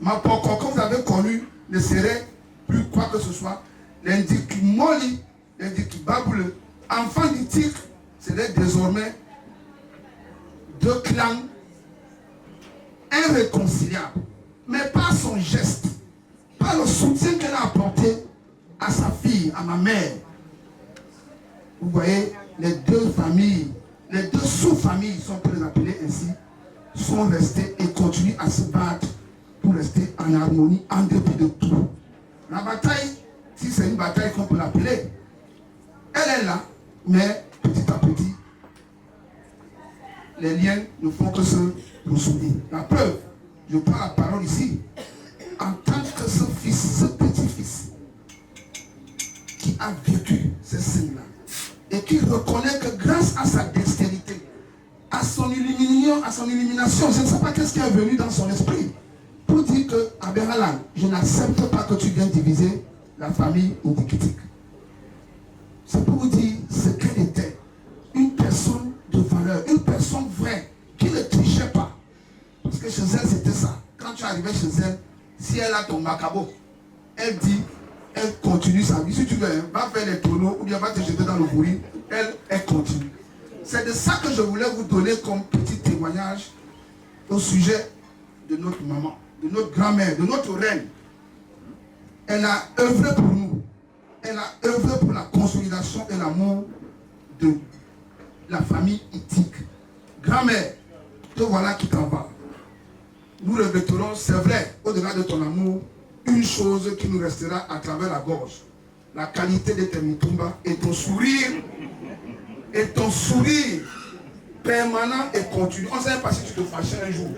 Mapoko, comme vous avez connu, ne serait plus quoi que ce soit. L'Indikimoli, l'Indikibabule, enfant du tigre, serait désormais deux clans irréconciliables. Mais par son geste, par le soutien qu'elle a apporté à sa fille, à ma mère. Vous voyez, les deux familles, les deux sous-familles, si on peut les appeler ainsi, sont restées et continuent à se battre pour rester en harmonie, en dépit de tout. La bataille, si c'est une bataille qu'on peut l'appeler, elle est là, mais petit à petit, les liens ne font que se ressouder. La preuve, je prends la parole ici, en tant que ce fils, ce petit-fils, qui a vécu ces scènes-là, et qui reconnaît que grâce à sa dextérité, à son élimination, je ne sais pas qu'est-ce qui est venu dans son esprit, pour dire que, à Béharal, je n'accepte pas que tu viennes diviser la famille Indikitik. C'est pour vous dire ce qu'elle était. Une personne de valeur, une personne vraie, qui ne trichait pas. Parce que chez elle, c'était ça. Quand tu arrivais chez elle, si elle a ton macabo, elle dit, elle continue sa vie. Si tu veux, va faire les tonneaux ou bien va te jeter dans le bourri, elle continue. C'est de ça que je voulais vous donner comme petit témoignage au sujet de notre maman, de notre grand-mère, de notre reine. Elle a œuvré pour nous. Elle a œuvré pour la consolidation et l'amour de la famille éthique. Grand-mère, te voilà qui t'en va. Nous regretterons, c'est vrai, au-delà de ton amour, une chose qui nous restera à travers la gorge. La qualité de tes mitumba et ton sourire permanent et continu. On ne savait pas si tu te fâchais un jour.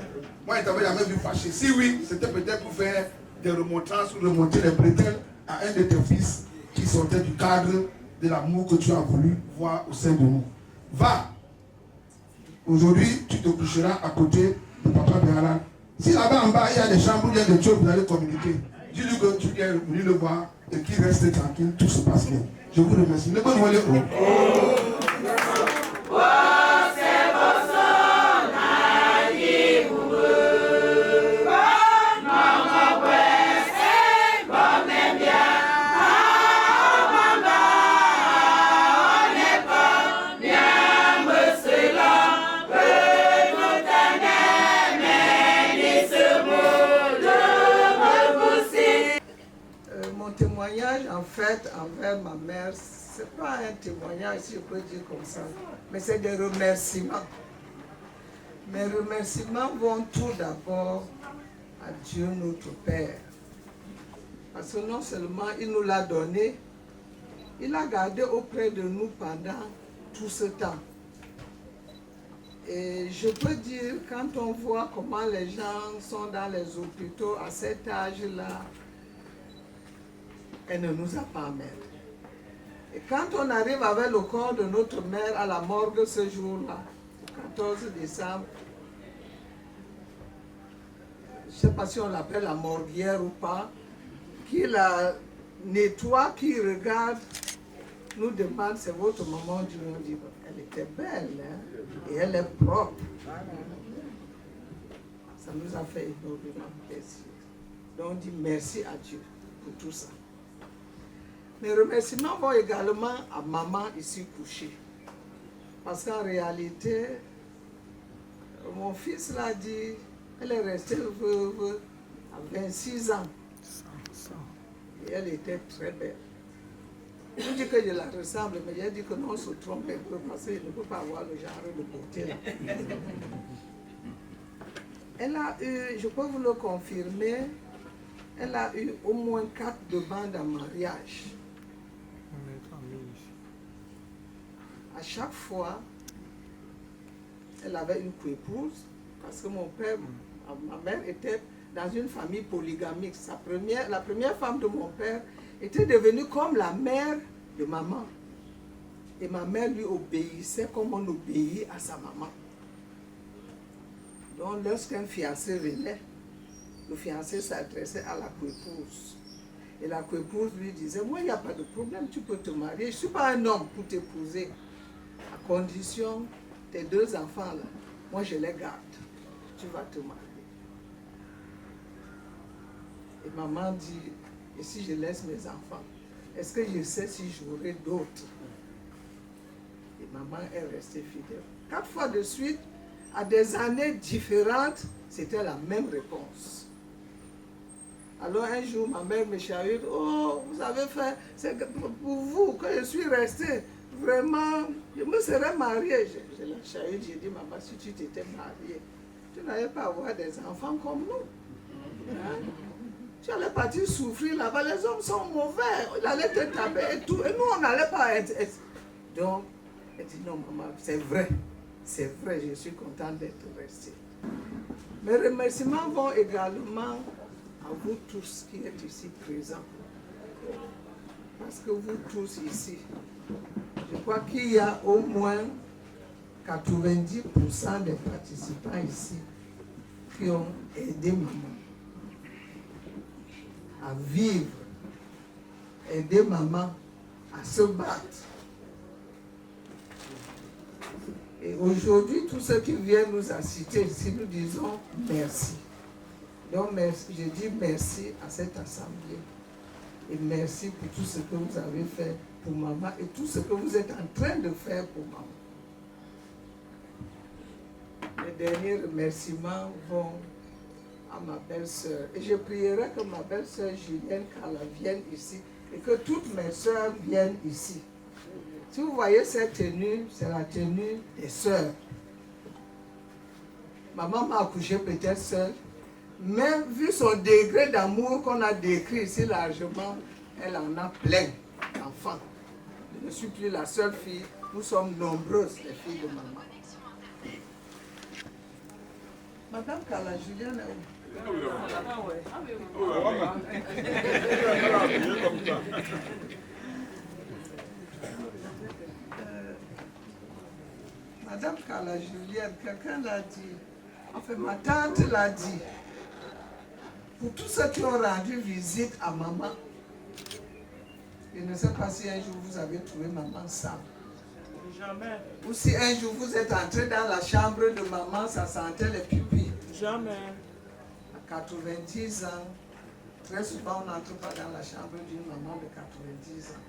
Moi, je t'avais jamais vu fâcher. Si oui, c'était peut-être pour faire des remontrances ou remonter les bretelles à un de tes fils qui sortait du cadre de l'amour que tu as voulu voir au sein de nous. Va. Aujourd'hui, tu te coucheras à côté de Papa Béala. Si là-bas en bas, il y a des chambres où il y a des choses, vous allez communiquer. Dis-lui que tu viens venir le voir et qu'il reste tranquille, tout se passe bien. Je vous remercie. Le bon volet
Mon témoignage, en fait, envers ma mère, ce n'est pas un témoignage, si je peux dire comme ça, mais c'est des remerciements. Mes remerciements vont tout d'abord à Dieu notre Père. Parce que non seulement il nous l'a donné, il l'a gardé auprès de nous pendant tout ce temps. Et je peux dire, quand on voit comment les gens sont dans les hôpitaux à cet âge-là, elle ne nous a pas mère. Et quand on arrive avec le corps de notre mère à la morgue ce jour-là, le 14 décembre, je ne sais pas si on l'appelle la morguière ou pas, qui la nettoie, qui regarde, nous demande, c'est votre maman, Dieu nous dit, elle était belle, hein, et elle est propre. Ça nous a fait énormément plaisir. Donc on dit merci à Dieu pour tout ça. Mes remerciements vont également à maman ici couchée. Parce qu'en réalité, mon fils l'a dit, elle est restée veuve à 26 ans. Et elle était très belle. Je dis que je la ressemble, mais j'ai dit que non, on se trompe un peu parce qu'il ne peut pas avoir le genre de beauté là. Elle a eu, je peux vous le confirmer, elle a eu au moins 4 demandes en mariage. À chaque fois, elle avait une coépouse, parce que mon père, ma mère était dans une famille polygamique. La première femme de mon père était devenue comme la mère de maman. Et ma mère lui obéissait comme on obéit à sa maman. Donc lorsqu'un fiancé venait, le fiancé s'adressait à la coépouse. Et la coépouse lui disait, moi il n'y a pas de problème, tu peux te marier. Je ne suis pas un homme pour t'épouser. À condition, tes 2 enfants là, moi je les garde. Tu vas te marier. Et maman dit, et si je laisse mes enfants, est-ce que je sais si j'aurai d'autres? Et maman est restée fidèle. 4 fois de suite, à des années différentes, c'était la même réponse. Alors un jour, ma mère me chahute, oh, vous avez fait, c'est pour vous que je suis restée. Vraiment, je me serais mariée. Je la chahute, j'ai dit, maman, si tu t'étais mariée, tu n'allais pas avoir des enfants comme nous. Hein? Tu allais partir souffrir là-bas, les hommes sont mauvais, ils allaient te taper et tout, et nous on n'allait pas être. Donc, elle dit non maman, c'est vrai, je suis contente d'être restée. Mes remerciements vont également à vous tous qui êtes ici présents. Parce que vous tous ici, je crois qu'il y a au moins 90% des participants ici qui ont aidé maman à vivre, aider maman à se battre. Et aujourd'hui, tous ceux qui viennent nous assister ici, nous disons merci. Donc merci, je dis merci à cette assemblée. Et merci pour tout ce que vous avez fait pour maman et tout ce que vous êtes en train de faire pour maman. Les derniers remerciements vont à ma belle-sœur. Et je prierai que ma belle-sœur Julienne Kala vienne ici et que toutes mes sœurs viennent ici. Si vous voyez cette tenue, c'est la tenue des sœurs. Maman m'a accouché peut-être seule, mais vu son degré d'amour qu'on a décrit ici largement, elle en a plein d'enfants. Je ne suis plus la seule fille, nous sommes nombreuses les filles de maman. Madame Kala Julienne est où? Madame Kala Julienne, quelqu'un l'a dit, Enfin, ma tante l'a dit. Pour tous ceux qui ont rendu visite à maman, je ne sais pas si un jour vous avez trouvé maman sale.
Jamais.
Ou si un jour vous êtes entré dans la chambre de maman, ça sentait les pupilles.
Jamais.
À 90 ans, très souvent on n'entre pas dans la chambre d'une maman de 90 ans.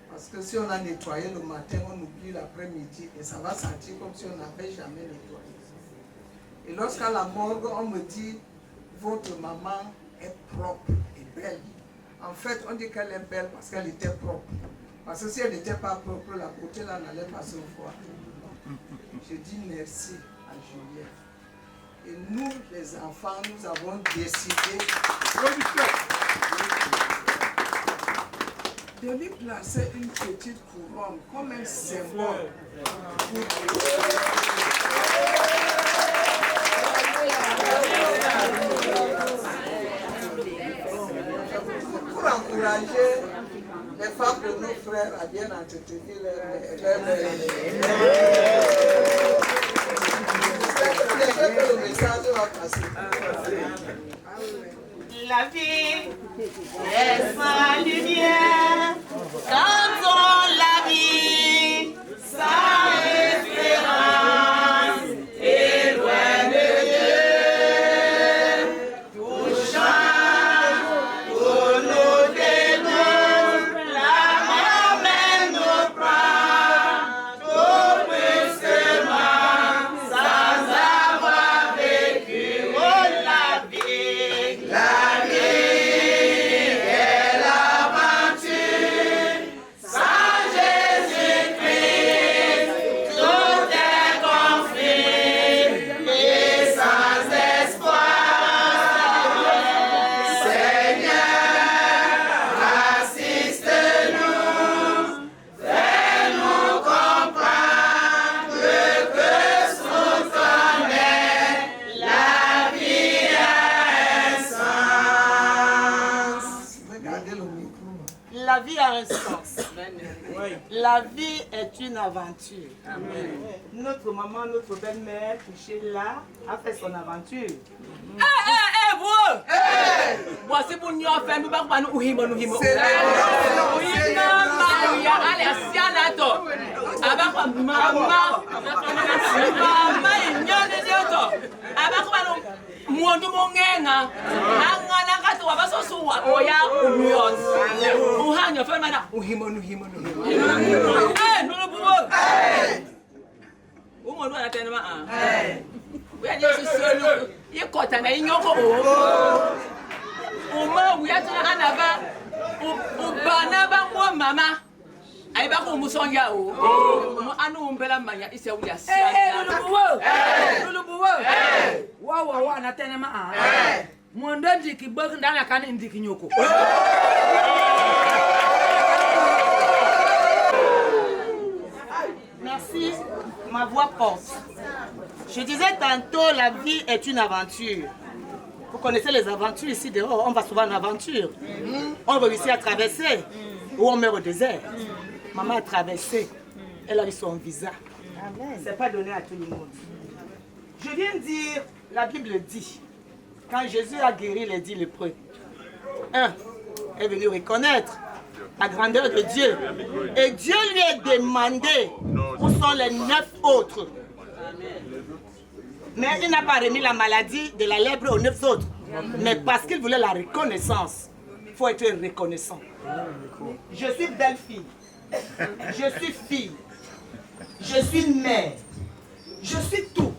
Parce que si on a nettoyé le matin, on oublie l'après-midi et ça va sentir comme si on n'avait jamais nettoyé. Et lorsqu'à la morgue, on me dit, votre maman est propre et belle. En fait, on dit qu'elle est belle parce qu'elle était propre. Parce que si elle n'était pas propre, la beauté là n'allait pas se voir. Je dis merci à Juliette. Et nous, les enfants, nous avons décidé de lui placer une petite couronne comme un symbole. Pour encourager les femmes de nos frères à bien entretenir leur le message va passer.
La vie est sa lumière, quand on la vit, sa espérance est loin de Dieu. Tout change, tout nous dénonce, la mort même nous prend, tout brusquement, sans avoir vécu. Oh, la vie, la vie est l'aventure, sans Jésus-Christ, tout est conflit et sans espoir. Seigneur, assiste-nous, fais-nous comprendre que sous ton aile, la vie a un sens.
Regardez le micro.
La vie a un sens. La vie est une aventure. Notre maman, notre belle-mère, couchée là, a fait son aventure. Voici pour nous faire nous pas nous uhimo.
C'est la
Mundo mongenga angana kato wabasosuwa oya umyos uhanya fema na uhimo nulubuwo umuntu anatena ma uya nyesu solo yekota na inyoko uma uyatana anaba ubana ba mo mama aiba ko musonja anu umbela manya ise uya sia lulubuwo wawa wana tena ma mondo ndiki bog ndana kan ndiki nyoko. Merci, ma voix porte. Je disais tantôt, la vie est une aventure. Vous connaissez les aventures ici dehors, on va souvent en aventure. On réussit à traverser ou on meurt au désert. Maman a traversé, elle a eu son visa. C'est pas donné à tout le monde. Je viens de dire, la Bible dit, quand Jésus a guéri les 10 lépreux, un est venu reconnaître la grandeur de Dieu. Et Dieu lui a demandé où sont les 9 autres. Mais il n'a pas remis la maladie de la lèpre aux 9 autres. Mais parce qu'il voulait la reconnaissance, il faut être reconnaissant. Je suis belle-fille. Je suis fille. Je suis mère. Je suis tout.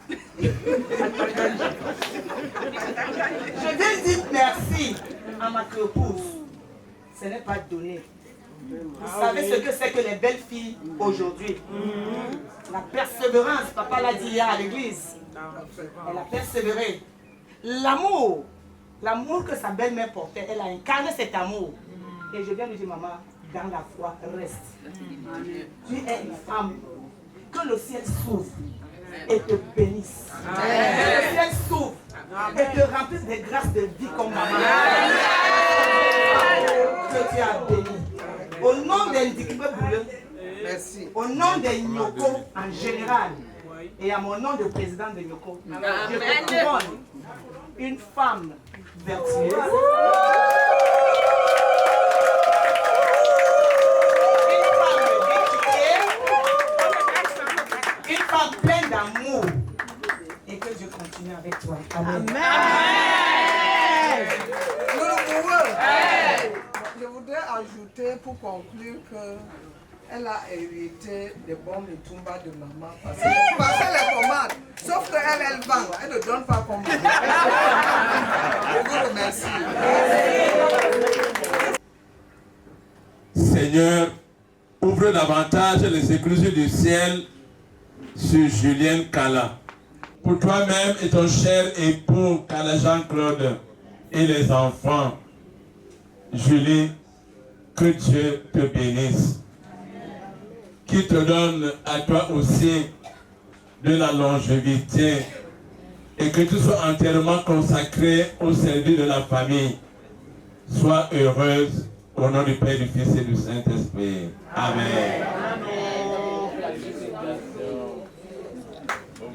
Je viens dire merci à ma épouse. Ce n'est pas donné. Vous savez ce que c'est que les belles filles aujourd'hui. La persévérance, papa l'a dit hier à l'église. Elle a persévéré. L'amour, l'amour que sa belle-mère portait, elle a incarné cet amour. Et je viens lui dire, maman, dans la foi, reste. Tu es une femme. Que le ciel s'ouvre et te bénisse. Que le ciel s'ouvre et te remplisse de grâces de vie comme maman. Que tu as béni. Au nom des Ndikibé Bouleux,
merci.
Au nom des Nyoko en général,
Et à mon nom de président de Nyoko, je
Amen.
te couronne une femme vertueuse. Une femme pleine d'amour et que je continue avec toi. Amen.
Je voudrais ajouter pour conclure qu'elle a hérité des bons Mitumba de maman parce qu'elle les commande. Sauf qu'elle, elle vend, elle ne donne pas comme maman. Je vous remercie.
Seigneur, ouvre davantage les écluses du ciel sur Julien Kala. Pour toi-même et ton cher époux Kala Jean-Claude et les enfants, Julie, que Dieu te bénisse. Qui te donne à toi aussi de la longévité et que tu sois entièrement consacré au service de la famille. Sois heureuse au nom du Père, du Fils et du Saint-Esprit. Amen.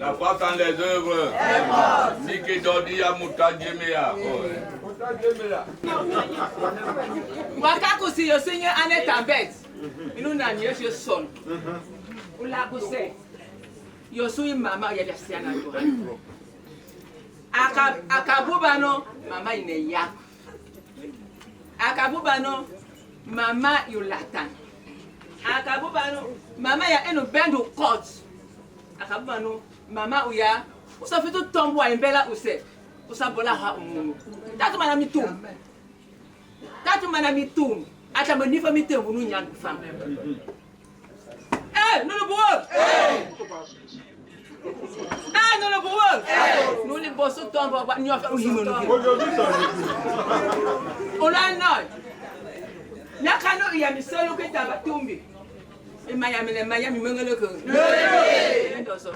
La foi sans les œuvres. Niki Dodi Amuta Djemea.
Wakakusi yosinye aneta bet. Inu na nye yo son. Ula kuse. Yosui mama ya jasiana jo. Akabubano mama ine ya. Akabubano mama yulatan. Akabubano mama ya enu bendu court. Akabubano mama uya usafitu tombo imbela use. Usabola ha umunu. Tatu mana mitum. Tatu mana mitum. Ata monifa mitum unu nyangu fam. Eh, no boy. Ah, no boy. No le bosso tombo ba nyofa uhimo no. Ola no. Nakano ya miselo kweta batumbi. E Miami mengele ko. Ndoso.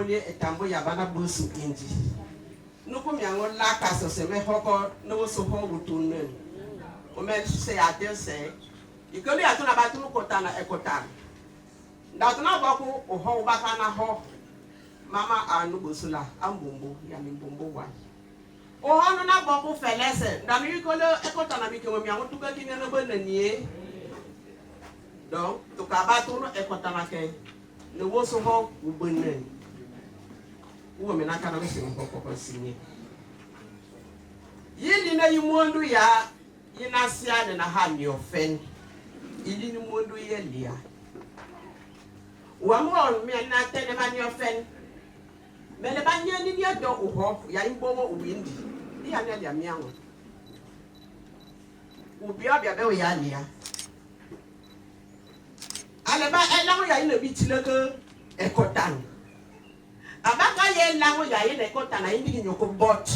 Etambo yabana busu inji nuku miango la kaso se me hoko no so ho wutunne o me se ade se ikoli atuna batunu kotana ekotana ndatuna boku o ho baka na ho mama anu busula ambumbu ya mimbumbu wa o hanu na boku felese ndanu ikolo ekotana bi kemo miango tuka kine no bonanie donc to ka batunu ekotana ke no wo so ho ubonne uwe menaka na wese mkoko sinye yili na yimondu ya yinasiane na hani ofen yili ni mondu yelia wa mo mi na tene mani ofen mele banya ni ya do uho ya imbomo uwindi ya ne ya miango ubia bia be ya lia ale ba elawo ya ina bitileke ekotan abaka ye lango ya ye ne kota na indi nyoko bot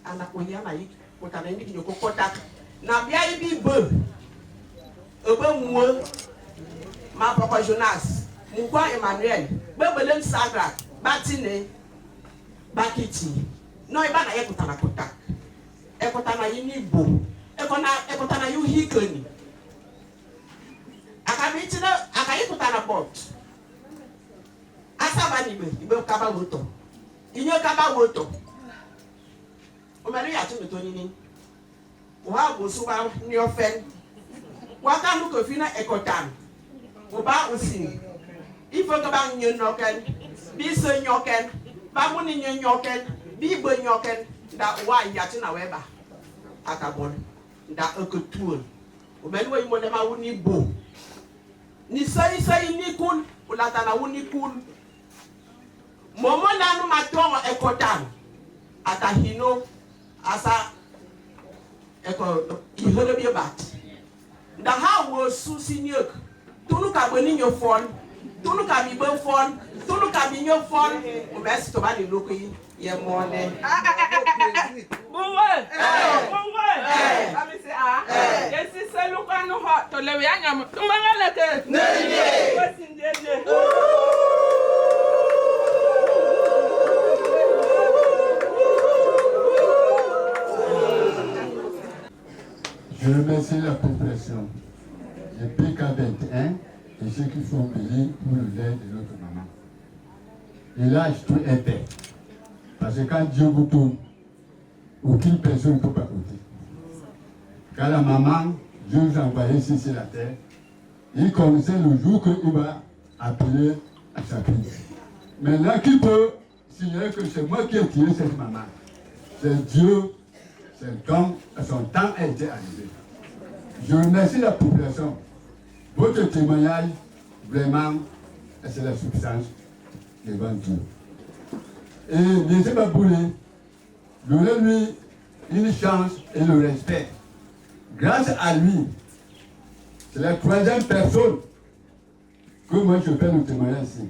ana ko ya na yi kota na indi nyoko kota na bia ibi be muo ma papa Jonas mugwa Emmanuel bebele Sandra batine bakiti no iba na ye kota e kota na yini bo e kota na yu hikoni akabitina akayi kota na bot asaba ni ibe kaba woto inyo kaba woto o mari ya tunu to nini o ha go so ba ni ofen wa ka lu ko fina ekotan o ba osin ifo ka ba nyo noken bi so nyoken ba mu ni nyoken bi bo nyoken da wa ya tina we ba akabon da ekotuon o mari wo imo de ma wo ni bo ni sai ni kun o la ta na wo ni kun momo nanu matongo ekotan atahino asa eko iholo bi bat nda ha wo su sinyek tunu ka boni nyofon Tout le camion bon fun, tout le camion fun. On va se tomber le loco il y a mon nez.
Buwe. Ami se a. Yesi se luka no hot to le ya nyam. Tumanga leke. Neye. Wasindeje.
Je remercie la population de PK21 et ceux qui sont payés pour le lait de notre maman. Et là, je tout était. Parce que quand Dieu vous tourne, aucune personne ne peut pas côté. Quand la maman, Dieu vous a envoyé ici sur la terre, il connaissait le jour qu'il va appeler à sa prière. Mais là, qui peut signaler que c'est moi qui ai tiré cette maman? C'est Dieu. Son temps a été arrivé. Je remercie la population. Votre témoignage, vraiment, c'est la substance devant Dieu. Et M. Baboulé, donnez-lui une chance et le respect. Grâce à lui, c'est la troisième personne que moi je fais le témoignage ici.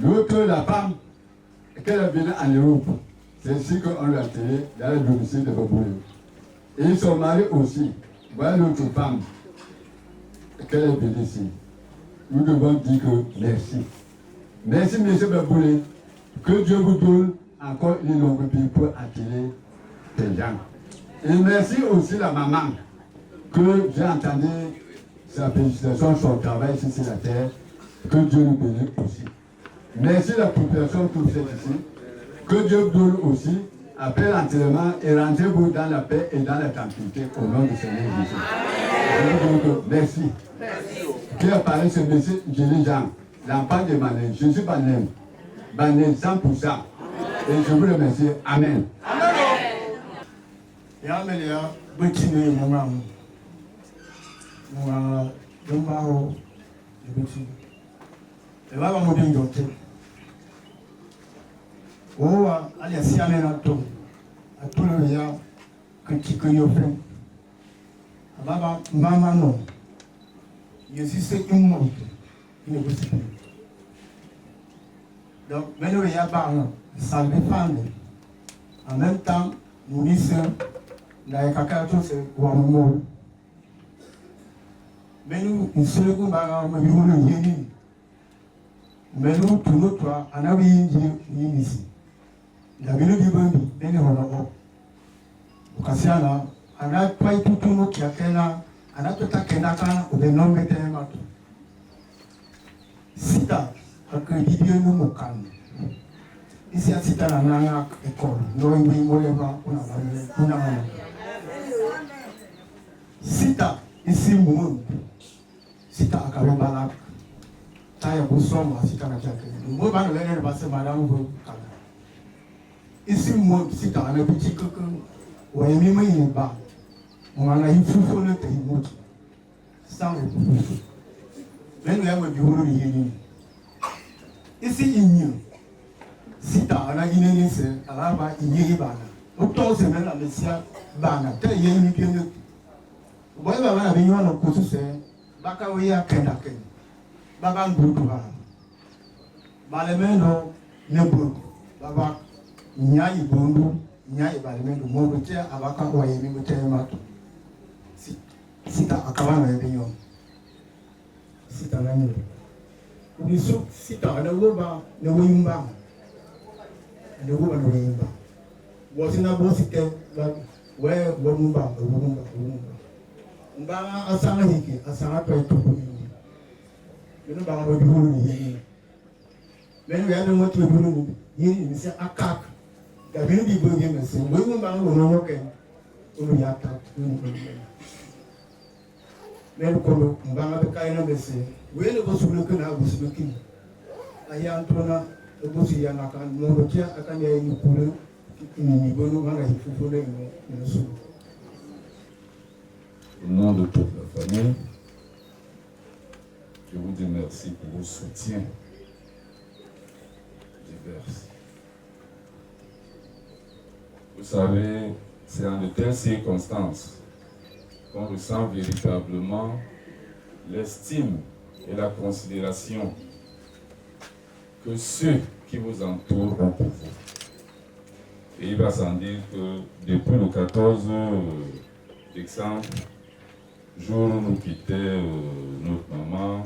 L'autre, la femme, qu'elle a venu en Europe. C'est ainsi qu'on l'a tiré dans le domicile de Baboulé. Et son mari aussi. Voilà l'autre femme qu'elle est venue ici. Nous devons dire que merci. Merci, M. Baboulé. Que Dieu vous donne encore une longue vie pour attirer des gens. Et merci aussi la maman, que j'ai entendu sa félicitation, son travail ici sur la terre. Que Dieu nous bénisse aussi. Merci la population que vous êtes ici. Que Dieu vous donne aussi, après l'enterrement, et rendez-vous dans la paix et dans la tranquillité au nom du Seigneur Jésus. Merci. Qui a parlé ce monsieur Jésus Jean, l'enfant de Mané, Jésus Banem, Banem 100%. Et je vous remercie. Amen.
Yamelia, Betty, Maman, Mao, Betty. Et là, on m'a dit oh, allez, si on est à tout le ya, critique yo fait. Baba, maman, non. Je suis ce qui me montre. Il ne possible plus. Donc, maintenant, il y a ça dépend. En même temps, nous disons, la cacato, c'est Wammo. Mais nous, nous sommes mais nous, tout notre toit, on a vu ici. La ville du Bambi, ben on a Ocasiana, on a pas tout nous qui a qu'un, on a tout à Kenaka ou des noms de Témat. Sita, a crédit Dieu nous mocan. Ici à Sita la Nana école, nous avons mis Moleva, on a Sita, ici Moun, Sita à Karobalak, Taya Boussoma, Sita à Jacques. Nous allons aller passer Madame Kala. Ici, moi, si tu as un petit coco, ou un mime, il est bas. On a eu fou pour le témoin. Sans le fou. Mais nous avons du boulot. Ici, il n'y a. Si tu as un guinéen, c'est à la bas, il n'y a pas. Nous tous, c'est même la messia, bana. Tel y a une pied. Vous voyez, on a venu à nos côtés, c'est Bakawaya Kendaken. Baban Boutoua. Balemeno, Nebo, Baba. Nyai bondu, nyai balimendo, mogotia abaka wa yemi mutemato. Sita akabana yebenyo. Sita nani. Unisu sita anagoba na wimba. Anagoba na wimba. Wasina bosite we wumba. Mbanga asana hiki, asana to itubu. Bino banga bihuru ni hini. Bino ya no motu bihuru ni hini ni se akak. La ville du Bourbon, c'est le moment où on a un yata. Mais comme on va faire un essai, oui, le boss le canal, vous le king. Aya Antona, le boss Yanaka, mon routier, à Kanya, une poule, une bonne main, il faut voler une soupe.
Au nom de toute la famille, je vous dis merci pour vos soutiens divers. Vous savez, c'est en de telles circonstances qu'on ressent véritablement l'estime et la considération que ceux qui vous entourent ont pour vous. Et il va sans dire que depuis le 14 décembre, jour où nous quittait notre maman,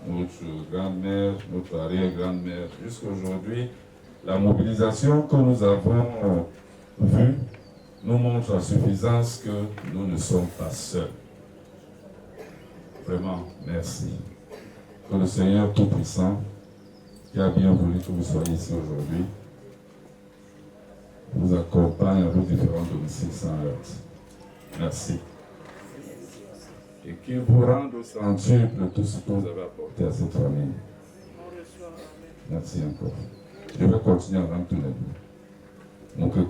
notre grand-mère, notre arrière-grand-mère, jusqu'à aujourd'hui, la mobilisation que nous avons vue nous montre à suffisance que nous ne sommes pas seuls. Vraiment, merci. Que le Seigneur Tout-Puissant, qui a bien voulu que vous soyez ici aujourd'hui, vous accompagne à vos différents domiciles sans heurts. Merci. Et qu'il vous rende au centuple de tout ce que vous avez apporté à cette famille. Merci encore. Je vais continuer avant tout le monde. Mon cœur.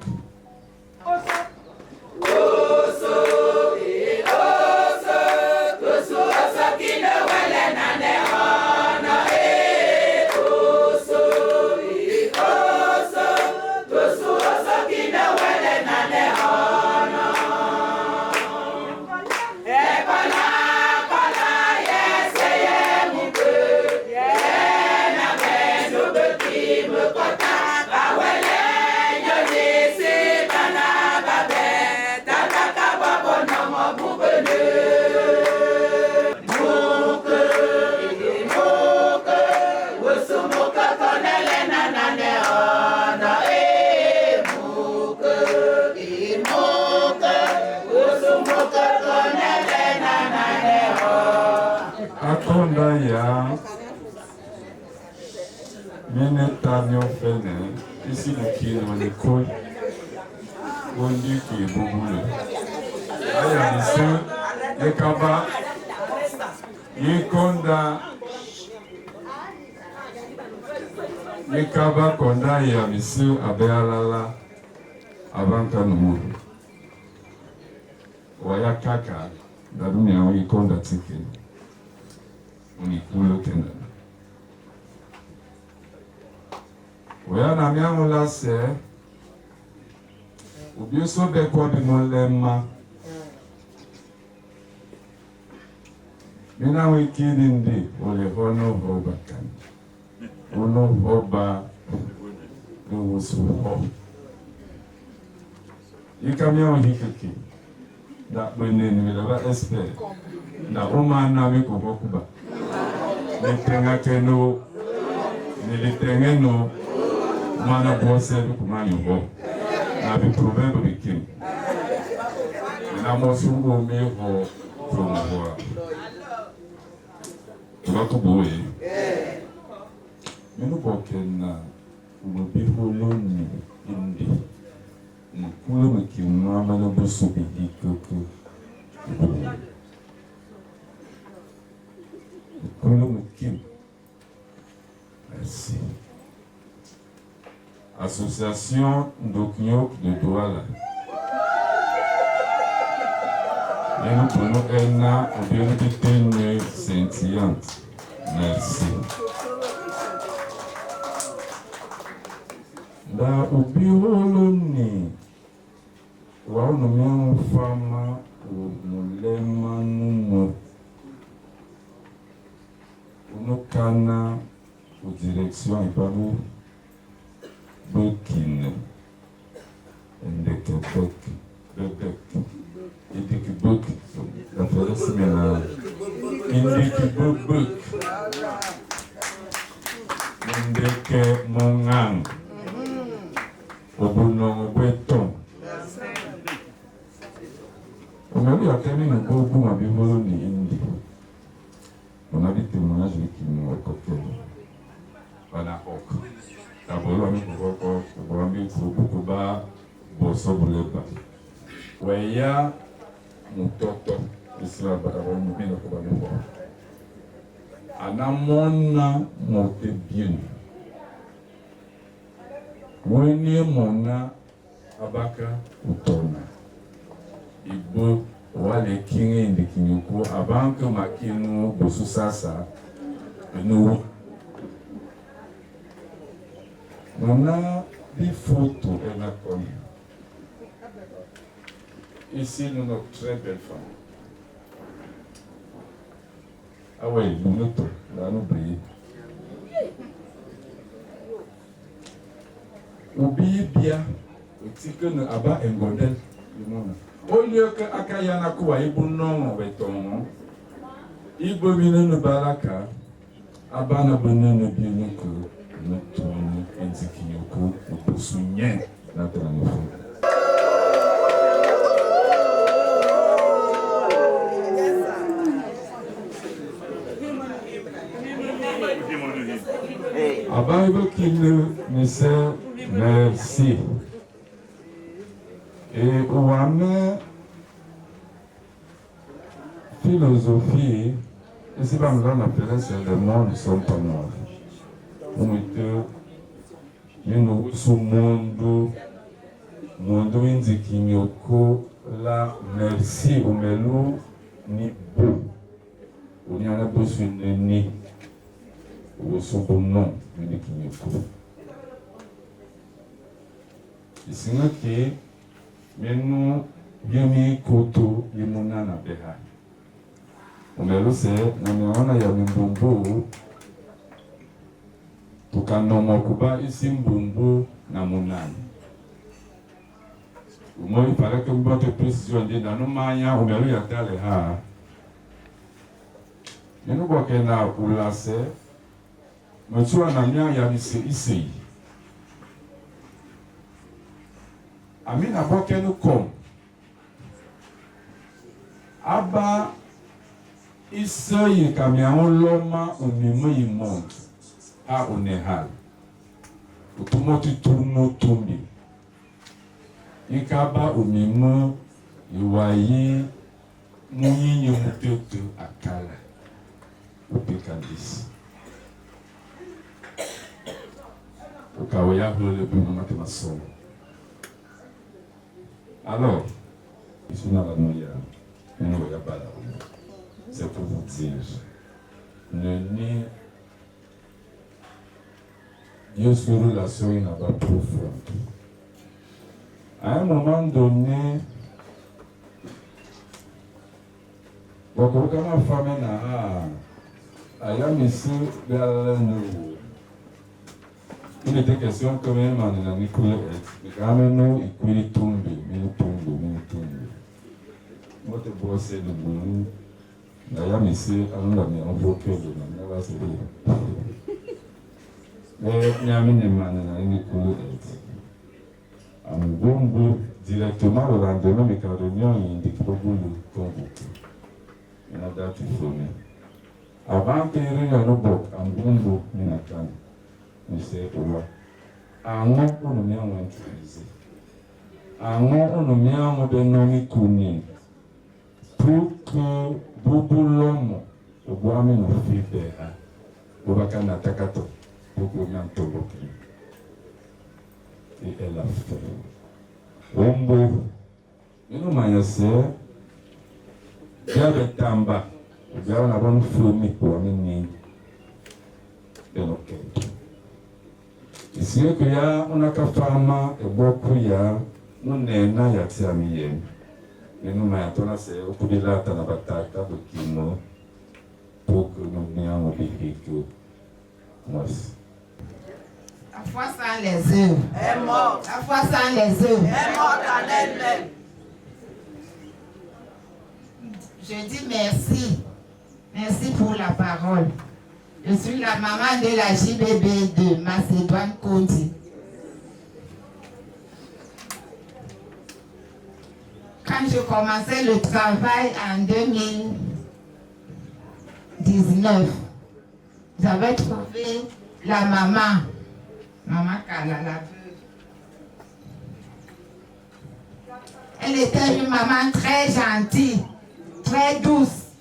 Akondaya Minetano Fene, ici le qui est dans l'école, on dit qu'il est boboule. Aya monsieur, les kaba, Yikonda, les kaba konda ya monsieur Abealala, avant Kanoumou. Waya kaka, Darunia Yikonda tiki. Unikulo kenda. Oyana miangu lase, ubioso bekwa bimolema. Mina wikidi ndi, ole hono hoba kani. Ono hoba, uwosu ho. Ika miangu hikiki. Da bwene nimelaba espe. Da oma nami kubokuba. Nitenga keno, nilitenge no, mana bose kumani ho, na biprovengo bikim. Na mosungo me ho from ho. Tuwako boe. Meno boke na umobiholo ni indi. Mkulo mkiunwa mana boso bidi koko. Merci. Association d'Oknyok de Douala. Et nous prenons Elna au bien de scintillante. Merci. Da ubiholo ni wa unomia fama mulema numo Unokana aux directions et parmi Burkina, Ndekebek, Ndekebek, la forêt ménage, Ndekebek, Ndeke Mongang, Obonon Weton. On a vu à quel moment beaucoup m'a vu voler Indi. On a des témoignages qui nous racontent. Voilà, ok. D'abord, on a mis beaucoup bas, bosso bouleba. Ouaya, mon toto, ici là, on a mis le cobain. Anamona, mon te bien. Ouani, mona, abaka, utona. Ibo. Wale kingi ndi kinyuku avant que makinu bosu sasa nous on a des photos de la commune. Ici nous avons très belle femme. Ah oui, nous là nous brillons. Obi bien, tu que ne aba un modèle du monde. Au lieu que Akayana Koua, il bon nom en béton, il peut venir ne baraka, abana bonne ne bien que nous tournons indiqué que nous pouvons souligner notre enfant. Bible qu'il me sert merci. Et ouame philosophie, et c'est pas mal appelé c'est le monde ne sont pas noirs. On était nous sous monde indique nyoko la merci au melo ni beau. On y en a besoin de ni. Ou son bon nom, mais qui me faut. Ici, mais nous, bien mis koto, les mona na beha. On me le sait, on a un bombo. Pour qu'un homme kuba ici bombo na monane. Moi, il fallait que votre précision dit dans nos mailles, on me le yata les ha. Mais nous, quoi qu'il y a ou la c'est. Monsieur Anamia Yamise ici. Amina Bokenu kom. Aba Isaïe Kamiaon Loma Unimo Imond. A Unehal. Utumoti Tuno Tumbi. Ikaba Unimo Iwayi Muyi Yomutetu Akala. Upikandis. Alors, ici dans la noya, c'est pour vous dire, ne nie Dieu sur relation il n'a pas profonde. À un moment donné, quand ma femme n'a pas ici vers nous. Il était question quand même en Nicolas, ramène-nous et puis tombe, mais tombe. Moi, je bosse le boulot. D'ailleurs, monsieur, on l'a mis en bloqué de la c'est bien. Mais il y a un minimum en Nicolas. En bombe, directement le lendemain, mais quand réunion, il indique pas le tombe. Il y a date informée. Avant que réunion en bombe, il y a un Monsieur Ola, avant on nous met en utilisé, avant on nous met en dénommé connu, pour que beaucoup l'homme, au bois mais nous fait au bacan attaquato, pour que l'on tombe. Et elle a fait. Ombo, nous m'aïssons, bien le tamba, bien la bonne fourmi pour amener de nos quêtes. Ici, il y a un femme et beaucoup il y a un éna y a tiamié. Mais nous maintenant c'est au bout de la tanabata de kimo pour que nous n'ayons pas vécu.
La foi sans les œuvres est morte. La foi sans les œuvres est morte en elle-même. Je dis merci. Merci pour la parole. Je suis la maman de la JBB de Macédoine Conti. Quand je commençais le travail en 2019, j'avais trouvé la maman Kala, la veuve. Elle était une maman très gentille, très douce,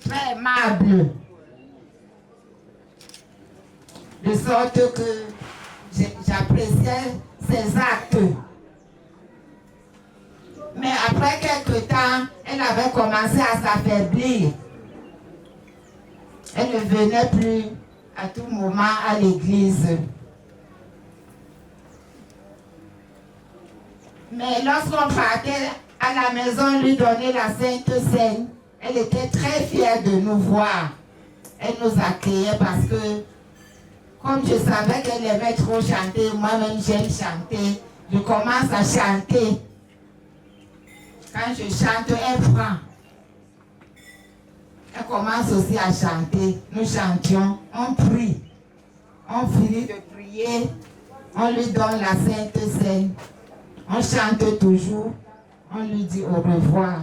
très aimable. De sorte que j'appréciais ses actes. Mais après quelque temps, elle avait commencé à s'affaiblir. Elle ne venait plus à tout moment à l'église. Mais lorsqu'on partait à la maison lui donner la Sainte Seine, elle était très fière de nous voir. Elle nous accueillait parce que Comme je savais qu'elle aimait trop chanter, moi-même j'aime chanter, je commence à chanter. Quand je chante, elle prend. Elle commence aussi à chanter. Nous chantions, on prie. On finit de prier, on lui donne la Sainte Seine. On chante toujours, on lui dit au revoir.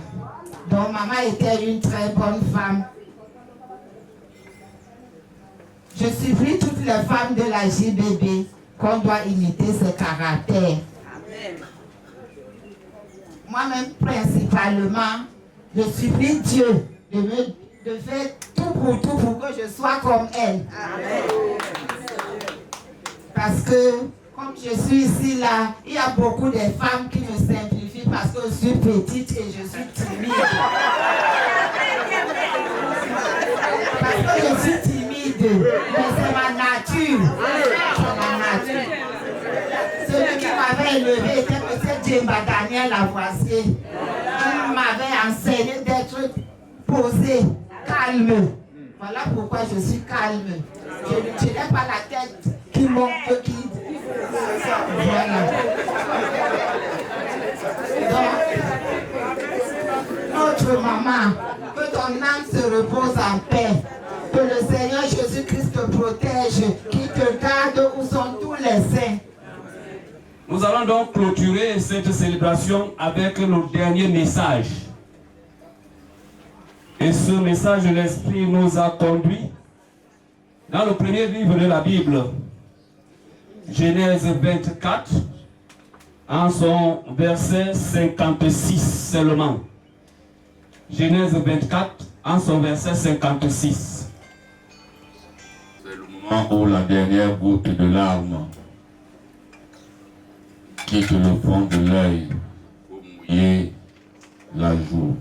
Donc maman était une très bonne femme. Je supplie toutes les femmes de la JBB qu'on doit imiter ses caractères. Amen. Moi-même, principalement, je supplie Dieu de faire tout pour que je sois comme elle. Amen. Parce que, comme je suis ici là, il y a beaucoup de femmes qui me simplifient parce que je suis petite et je suis timide. Parce que je suis timide. Mais c'est ma nature. C'est ma nature. Celui qui m'avait élevé était M. Djemba Daniel Lavoisier. Il m'avait enseigné d'être posé, calme. Voilà pourquoi je suis calme. Je n'ai pas la tête qui monte, qui... Voilà. Donc, notre maman, que ton âme se repose en paix. Que le Seigneur Jésus-Christ te protège, qui te garde où sont tous les saints.
Nous allons donc clôturer cette célébration avec le dernier message. Et ce message de l'Esprit nous a conduits dans le premier livre de la Bible, Genèse 24, en son verset 56 seulement. Genèse 24, en son verset 56.
Où la dernière goutte de larmes quitte le fond de l'œil pour mouiller la joue.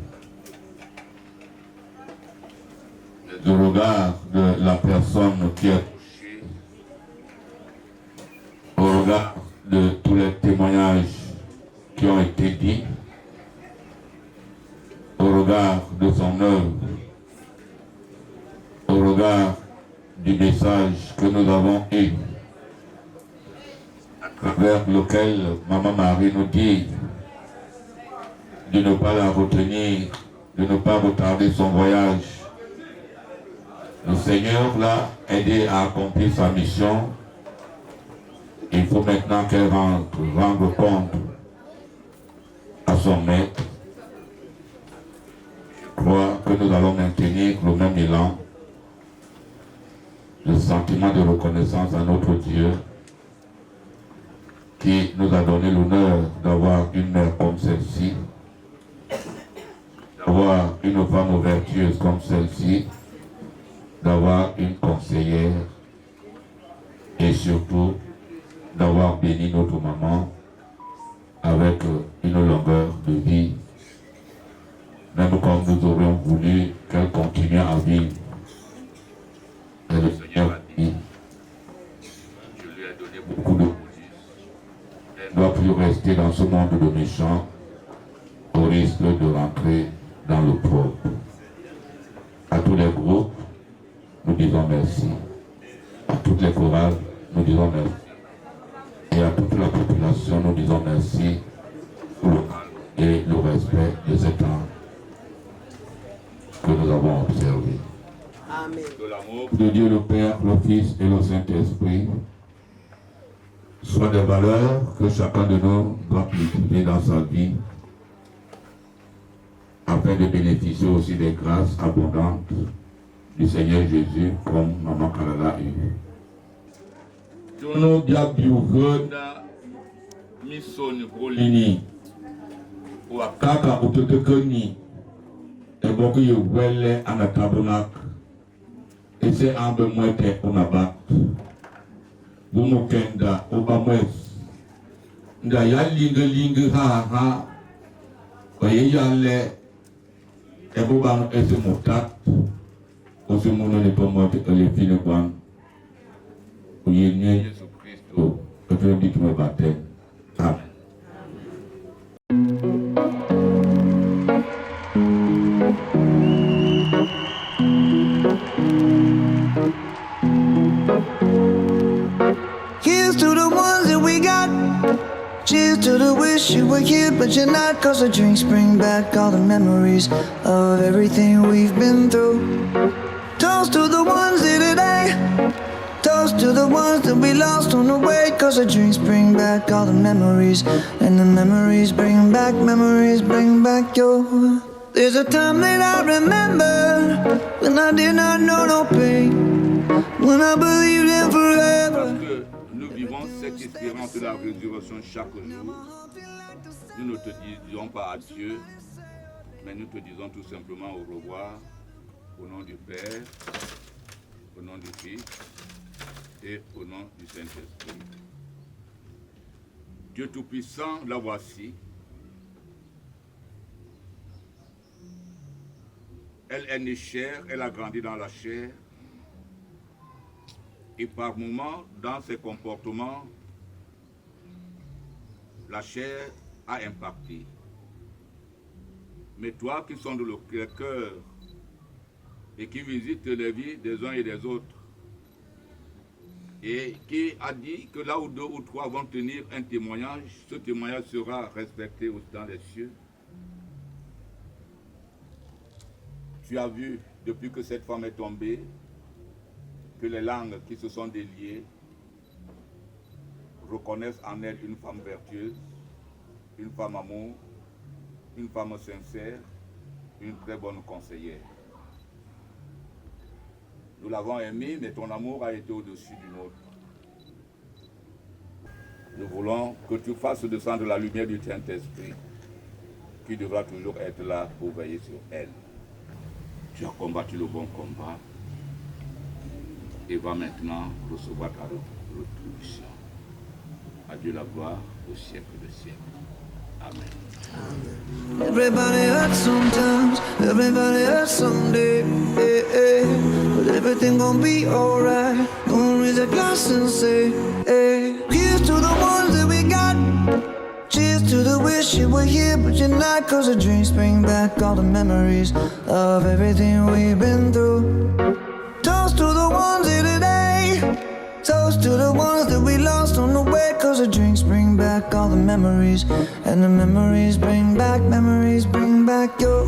Le regard de la personne qui est touchée, au regard de tous les témoignages qui ont été dits, au regard de son œuvre, au regard du message que nous avons eu, à travers lequel Maman Marie nous dit de ne pas la retenir, de ne pas retarder son voyage. Le Seigneur l'a aidé à accomplir sa mission. Il faut maintenant qu'elle rende compte à son maître. Je crois que nous allons maintenir le même élan, le sentiment de reconnaissance à notre Dieu qui nous a donné l'honneur d'avoir une mère comme celle-ci, d'avoir une femme vertueuse comme celle-ci, d'avoir une conseillère et surtout d'avoir béni notre maman avec une longueur de vie, même comme nous aurions voulu qu'elle continue à vivre. Et le Seigneur a dit, je lui ai donné beaucoup de bonus. Elle ne doit plus rester dans ce monde de méchants au risque de rentrer dans le propre. À tous les groupes, nous disons merci. À toutes les chorales, nous disons merci. Et à toute la population, nous disons merci pour le calme et le respect de ce temps que nous avons observé.
Amen.
Que l'amour de Dieu le Père, le Fils et le Saint-Esprit soient des valeurs que chacun de nous doit cultiver dans sa vie afin de bénéficier aussi des grâces abondantes du Seigneur Jésus comme Maman Kalala a eu. Jono diabiuhenda misoni bolini wakaka utotekoni eboku yewele anatabunak ese ambe mwete unabak bumukenda ubamwes nda ya linga ha oye yale ebubang ese mutat osumono ne pomote elefine kwan oye nye Yesu Kristo otondi tume baptême. Amen.
wish you were here, but you're not. Cause the drinks bring back all the memories of everything we've been through. Toast to the ones here today. Toast to the ones that we lost on the way. Cause the drinks bring back all the memories. And the memories bring back your. There's a time that I remember when I did not know no pain, when I believed in forever.
Parce que nous vivons cette espérance de la résurrection chaque jour. Nous ne te disons pas adieu, mais nous te disons tout simplement au revoir, au nom du Père, au nom du Fils et au nom du Saint-Esprit. Dieu Tout-Puissant, la voici. Elle est née chair, elle a grandi dans la chair. Et par moments, dans ses comportements, la chair a impacté. Mais toi qui sondes le cœur et qui visites les vies des uns et des autres, et qui a dit que là où 2 ou 3 vont tenir un témoignage, ce témoignage sera respecté dans les cieux. Tu as vu, depuis que cette femme est tombée, que les langues qui se sont déliées reconnaissent en elle une femme vertueuse, une femme amour, une femme sincère, une très bonne conseillère. Nous l'avons aimée, mais ton amour a été au-dessus du nôtre. Nous voulons que tu fasses descendre la lumière du Saint-Esprit, qui devra toujours être là pour veiller sur elle. Tu as combattu le bon combat et va maintenant recevoir ta rétribution. À Dieu la gloire au siècle des siècles. Amen.
Everybody hurts sometimes, everybody hurts someday, but everything gon' be alright. Gonna raise a glass and say, here's to the ones that we got. Cheers to the wish you were here, but you're not. Cause the drinks bring back all the memories of everything we've been through. Toast to the ones here today. Toast to the ones that we lost on the way. Cause the drinks bring back all the memories. And the memories bring back your. Memories bring back your.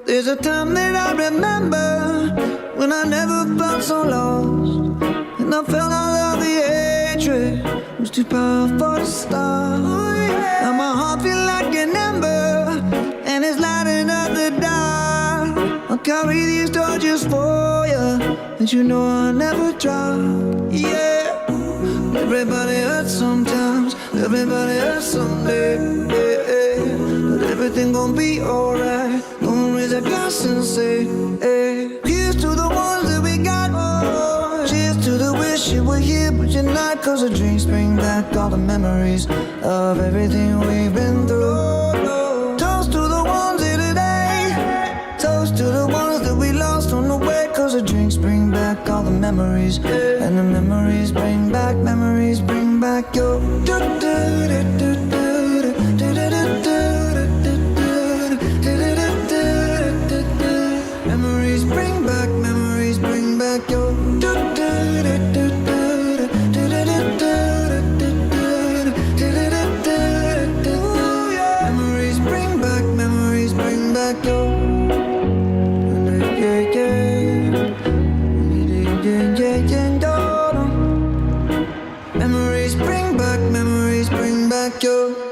There's a time that I remember when I never felt so lost, and I felt all of the hatred was too powerful to stop. Now my heart feel like an ember, and it's lighting up the dark. I'll carry these torches for you, and you know I'll never drop. Yeah, everybody hurts sometimes, everybody hurts someday, but everything gon' be alright. Gonna raise a glass and say, here's to the ones that we got. Cheers to the wish you were here, but you're not. Cause the drinks bring back all the memories of everything we've been through. Toast to the ones here today. Toast to the ones that we lost on the way. Cause the drinks bring back all the memories. And the memories bring back your. Memories bring back your. Memories bring back your. Memories bring back your.